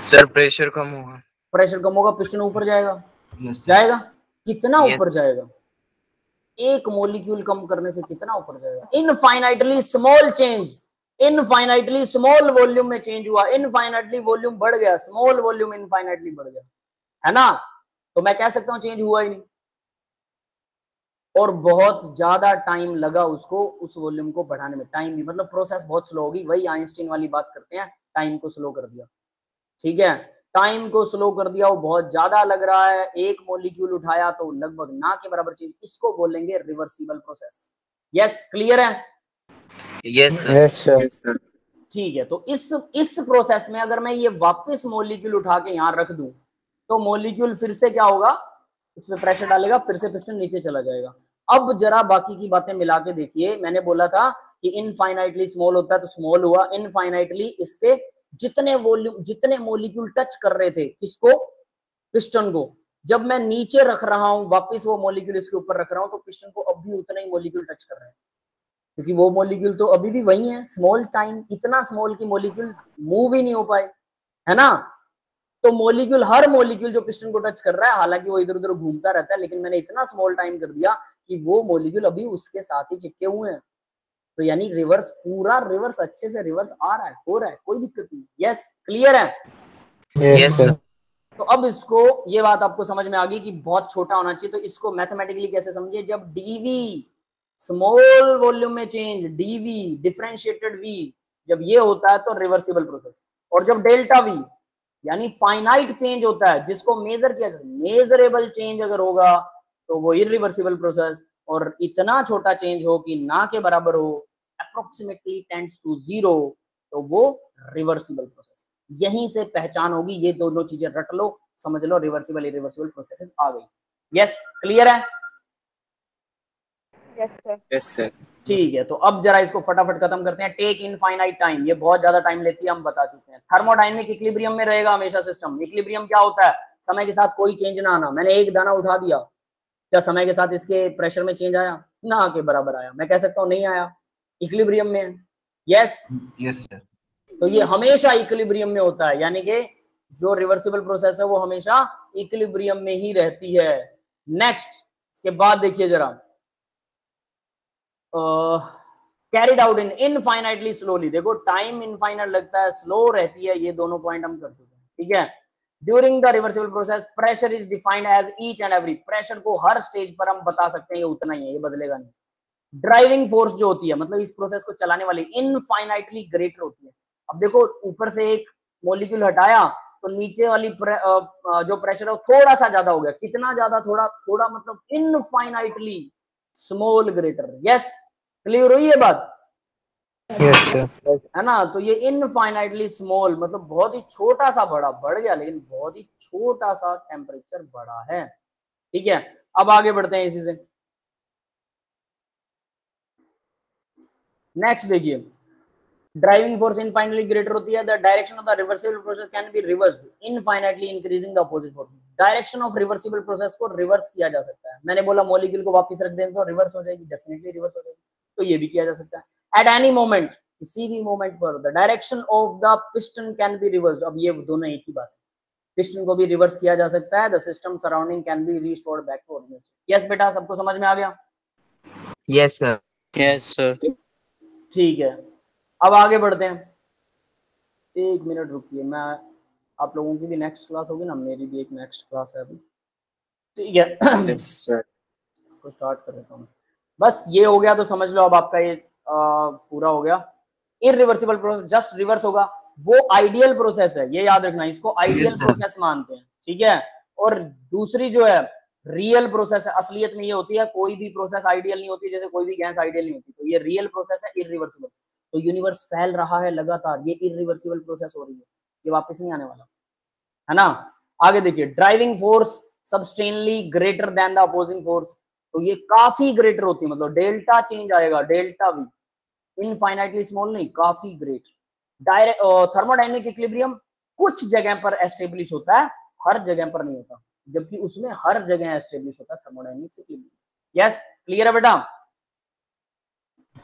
सर प्रेशर कम होगा। प्रेशर कम होगा, पिस्टन ऊपर जाएगा। Yes sir. जाएगा, कितना Yes. ऊपर जाएगा? एक मॉलिक्यूल कम करने से कितना ऊपर जाएगा? Infinitely small change, infinitely small volume में चेंज हुआ, इनफाइनाइटली वॉल्यूम बढ़ गया, स्मॉल वॉल्यूम इनफाइनाइटली बढ़ गया, है ना? तो मैं कह सकता हूं चेंज हुआ ही नहीं, और बहुत ज्यादा टाइम लगा उसको उस वॉल्यूम को बढ़ाने में। टाइम भी मतलब प्रोसेस बहुत स्लो होगी, वही आइंस्टीन वाली बात करते हैं, टाइम को स्लो कर दिया, ठीक है। टाइम को स्लो कर दिया, वो बहुत ज्यादा लग रहा है, एक मॉलिक्यूल उठाया तो लगभग ना के बराबर चेंज, इसको बोलेंगे रिवर्सिबल प्रोसेस। यस, क्लियर है? Yes sir. Yes sir. Yes sir. ठीक है, तो इस प्रोसेस में अगर मैं ये वापस मॉलिक्यूल उठा के यहाँ रख दूं, तो मॉलिक्यूल फिर से क्या होगा, इसमें प्रेशर डालेगा, फिर से पिस्टन नीचे चला जाएगा। अब जरा बाकी की बातें मिला के देखिए, मैंने बोला था कि इनफाइनाइटली स्मॉल होता है तो स्मॉल हुआ, इनफाइनाइटली इसके जितने वॉल्यूम, जितने मॉलिक्यूल टच कर रहे थे किसको, पिस्टन को, जब मैं नीचे रख रहा हूं वापस वो मॉलिक्यूल इसके ऊपर रख रहा हूं, तो पिस्टन को अब भी उतने ही मॉलिक्यूल टच कर रहे हैं, क्योंकि वो मॉलिक्यूल तो अभी भी वही है, स्मॉल टाइम, इतना स्मॉल की मॉलिक्यूल मूव ही नहीं हो पाए, है ना? तो मॉलिक्यूल, हर मॉलिक्यूल जो पिस्टन को टच कर रहा है, हालांकि वो इधर उधर घूमता रहता है, लेकिन मैंने इतना स्मॉल टाइम कर दिया कि वो मॉलिक्यूल अभी उसके साथ ही चिपके हुए हैं। तो यानी रिवर्स, पूरा रिवर्स अच्छे से रिवर्स आ रहा है, हो रहा है, कोई दिक्कत नहीं। यस, क्लियर है? Yes sir. तो अब इसको, ये बात आपको समझ में आ गई कि बहुत छोटा होना चाहिए, तो इसको मैथमेटिकली कैसे समझिए, जब डीवी स्मॉल वॉल्यूम में चेंज, डीवी डिफरेंशिएटेड वी, जब ये होता है तो रिवर्सिबल प्रोसेस, और जब डेल्टा वी यानी फाइनाइट चेंज होता है जिसको मेजर किया जाए, मेजरेबल चेंज अगर होगा तो वो इरिवर्सिबल प्रोसेस, और इतना छोटा चेंज हो कि ना के बराबर हो, अप्रोक्सीमेटली टेंड्स टू जीरो, तो वो रिवर्सिबल प्रोसेस। यहीं से पहचान होगी, ये दोनों चीजें रट लो, समझ लो, रिवर्सिबल इरिवर्सिबल प्रोसेसेस आ गई। यस, क्लियर है? Yes sir. Yes sir. ठीक है, तो अब जरा इसको फटाफट खत्म करते हैं। टेक इनफाइनाइट टाइम, ये बहुत ज्यादा टाइम लेती है, हम बता चुके हैं। थर्मोडायनेमिक इक्विलिब्रियम में रहेगा हमेशा सिस्टम। इक्विलिब्रियम क्या होता है? समय के साथ कोई चेंज ना आना। मैंने एक दाना उठा दिया, क्या समय के साथ इसके प्रेशर में चेंज आया? ना के बराबर आया। मैं कह सकता हूँ नहीं आया, इक्विलिब्रियम में है। Yes yes sir. तो ये हमेशा इक्विलिब्रियम में होता है, यानी कि जो रिवर्सिबल प्रोसेस है वो हमेशा इक्विलिब्रियम में ही रहती है। नेक्स्ट, इसके बाद देखिए जरा, carried out in infinitely slowly. देखो टाइम इनफाइनाइट लगता है, स्लो रहती है, ये दोनों पॉइंट हम कर चुके हैं, ठीक है। During the reversible process pressure is defined as each and every, pressure को हर स्टेज पर हम बता सकते हैं ये उतना ही है, ये बदलेगा नहीं। ड्राइविंग फोर्स जो होती है, मतलब इस प्रोसेस को चलाने वाली, इनफाइनाइटली ग्रेटर होती है। अब देखो ऊपर से एक मॉलिक्यूल हटाया तो नीचे वाली जो प्रेशर है वो थोड़ा सा ज्यादा हो गया। कितना ज्यादा? थोड़ा थोड़ा, मतलब infinitely small greater. Yes, clear हुई ये बात? Yes sir. है ना? तो ये इनफाइनाइटली स्मॉल मतलब बहुत ही छोटा सा बढ़ा, बढ़ गया लेकिन बहुत ही छोटा सा टेम्परेचर बढ़ा है, ठीक है। अब आगे बढ़ते हैं इसी से। नेक्स्ट देखिए, ड्राइविंग फोर्स इनफाइनाइटली ग्रेटर होती है। The direction of the reversible process can be reversed infinitely increasing the opposite force. Direction of reversible process को रिवर्स किया जा सकता है। मैंने बोला मॉलिक्यूल को वापस रख दें तो रिवर्स हो जाएगी, डेफिनेटली रिवर्स हो जाएगी, तो ये भी किया जा सकता है। एट एनी मोमेंट, किसी भी मोमेंट पर, the direction of the piston can be reversed. अब ये दोनों एक ही बात है, पिस्टन को भी रिवर्स किया जा सकता है। The system surrounding can be restored back to origin. Yes बेटा, सबको समझ में आ गया? Yes sir. Yes sir. ठीक है, अब आगे बढ़ते हैं। एक मिनट रुकिए, मैं, आप लोगों की भी नेक्स्ट क्लास होगी ना, मेरी भी एक नेक्स्ट क्लास है अभी, ठीक है। Yes sir. इसको स्टार्ट कर देता हूँ। बस ये हो गया तो समझ लो अब आपका ये पूरा हो गया। इरिवर्सिबल प्रोसेस जस्ट रिवर्स होगा, वो आइडियल प्रोसेस है, ये याद रखना, इसको आइडियल Yes, sir. प्रोसेस मानते हैं, ठीक है। और दूसरी जो है रियल प्रोसेस है, असलियत में ये होती है, कोई भी प्रोसेस आइडियल नहीं होती, जैसे कोई भी गैस आइडियल नहीं होती, तो ये रियल प्रोसेस है, इरिवर्सिबल। तो यूनिवर्स फैल रहा है लगातार, ये इरिवर्सिबल प्रोसेस हो रही है, ये वापस नहीं आने वाला, है ना। आगे देखिए, driving force substantially greater than the opposing force, तो ये काफी ग्रेटर होती है, मतलब डेल्टा चेंज आएगा, डेल्टा वी, इनफाइनाइटली स्मॉल नहीं, काफी ग्रेट। डायरेक्ट थर्मोडायनेमिक इक्विलिब्रियम कुछ जगह पर एस्टेब्लिश होता है, हर जगह पर नहीं होता, जबकि उसमें हर जगह एस्टेब्लिश होता है थर्मोडायनेमिक इक्विलिब्रियम। यस, क्लियर है बेटा?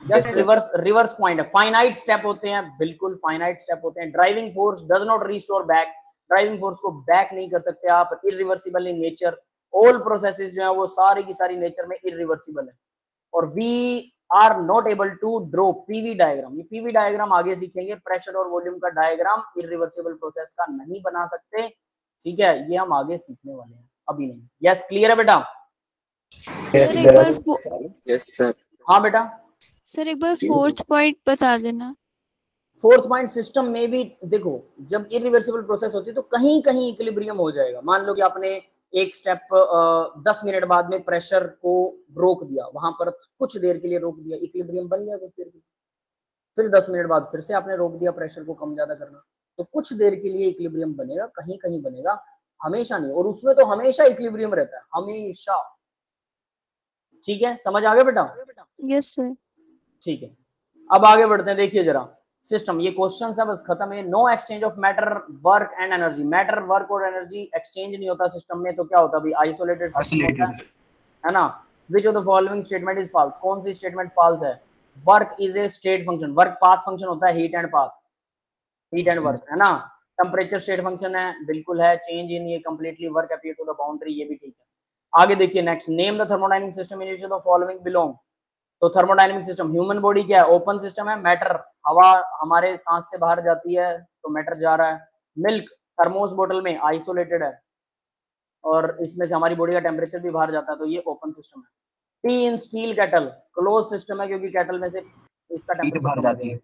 जस्ट रिवर्स पॉइंट है, फाइनाइट स्टेप होते हैं, बिल्कुल फाइनाइट स्टेप होते हैं। Driving force does not restore back, driving force को बैक नहीं कर सकते आप, irreversible in nature. All processes जो है वो सारी की सारी नेचर में इरिवर्सिबल है। और we are not able to draw PV diagram, ये पीवी डायग्राम आगे सीखेंगे, प्रेशर और वॉल्यूम का डायग्राम इरिवर्सिबल प्रोसेस का नहीं बना सकते, ठीक है, ये हम आगे सीखने वाले हैं, अभी नहीं। यस, क्लियर है बेटा? सर एक बार यस सर। हाँ बेटा, सर एक बार फोर्थ पॉइंट बता देना। फोर्थ पॉइंट, सिस्टम में भी देखो, जब इरिवर्सिबल प्रोसेस होती है तो कहीं कहीं इक्विलिब्रियम हो जाएगा। मान लो कि आपने एक स्टेप 10 मिनट बाद में प्रेशर को रोक दिया, वहां पर कुछ देर के लिए रोक दिया, इक्विलिब्रियम बन गया कुछ देर के लिए। फिर 10 मिनट बाद फिर से आपने रोक दिया प्रेशर को कम ज्यादा करना, तो कुछ देर के लिए इक्विलिब्रियम बनेगा, कहीं कहीं बनेगा, हमेशा नहीं। और उसमें तो हमेशा इक्विलिब्रियम रहता है, हमेशा, ठीक है, समझ आ गया बेटा? Yes sir. ठीक है, अब आगे बढ़ते हैं। देखिए जरा सिस्टम, ये क्वेश्चन है, बस खत्म है। No exchange of matter, work and energy, matter, work और एनर्जी एक्सचेंज नहीं होता सिस्टम में, तो क्या होता है? आइसोलेटेड सिस्टम होता है ना। Which of the following statement is false, कौन सी स्टेटमेंट फॉल्स है? Work is a state function, work path function होता है, heat and path, heat and work, है ना। टेम्परेचर स्टेट फंक्शन है, बिल्कुल है। चेंज इन, ये completely work appear to the boundary, ये भी ठीक है। आगे देखिए next, name the thermodynamic system in which of the following belong, तो थर्मोडायनेमिक सिस्टम, ह्यूमन बॉडी क्या है? ओपन सिस्टम है, मैटर, हवा हमारे सांस से बाहर जाती है तो मैटर जा रहा है। मिल्क थर्मोस बोतल में आइसोलेटेड है, और इसमें से हमारी बॉडी का टेम्परेचर भी बाहर जाता है, तो ये ओपन सिस्टम है। टी इन स्टील केटल क्लोज सिस्टम है, क्योंकि केटल में से इसका हीट बाहर जाती है।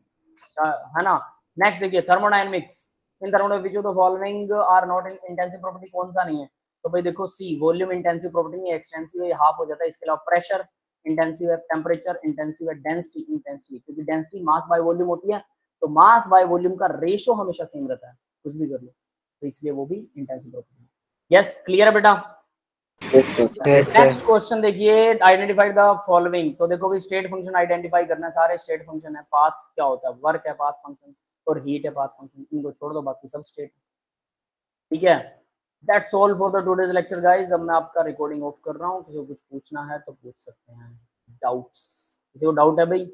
है ना। नेक्स्ट देखिए thermodynamics, in thermodynamics which of the following are not in intensive property, कौन सा नहीं है? तो भाई देखो सी, वॉल्यूम इंटेंसिव प्रॉपर्टी है, एक्सटेंसिव है, हाफ हो जाता है। इसके अलावा प्रेशर इंटेंसिव है, टेम्परेचर इंटेंसिव है, डेंसिटी इंटेंसिव, क्योंकि डेंसिटी मास बाय वॉल्यूम होती है, तो मास बाय वॉल्यूम का रेशो हमेशा सेम रहता है, कुछ भी कर लो, तो इसलिए वो भी इंटेंसिव प्रॉपर्टी है। यस, क्लियर है बेटा? नेक्स्ट क्वेश्चन देखिए, आइडेंटिफाई द फॉलोइंग। तो देखो भी स्टेट फंक्शन आइडेंटिफाई करना है, सारे स्टेट फंक्शन है। पाथ क्या होता है? वर्क है पाथ फंक्शन, और हीट है पाथ फंक्शन, इनको छोड़ दो, बाकी सब स्टेट। ठीक है, that's all for the today's lecture guys. अब मैं आपका रिकॉर्डिंग ऑफ कर रहा हूँ, किसी को कुछ पूछना है तो पूछ सकते हैं। डाउट्स, किसी को डाउट है भाई?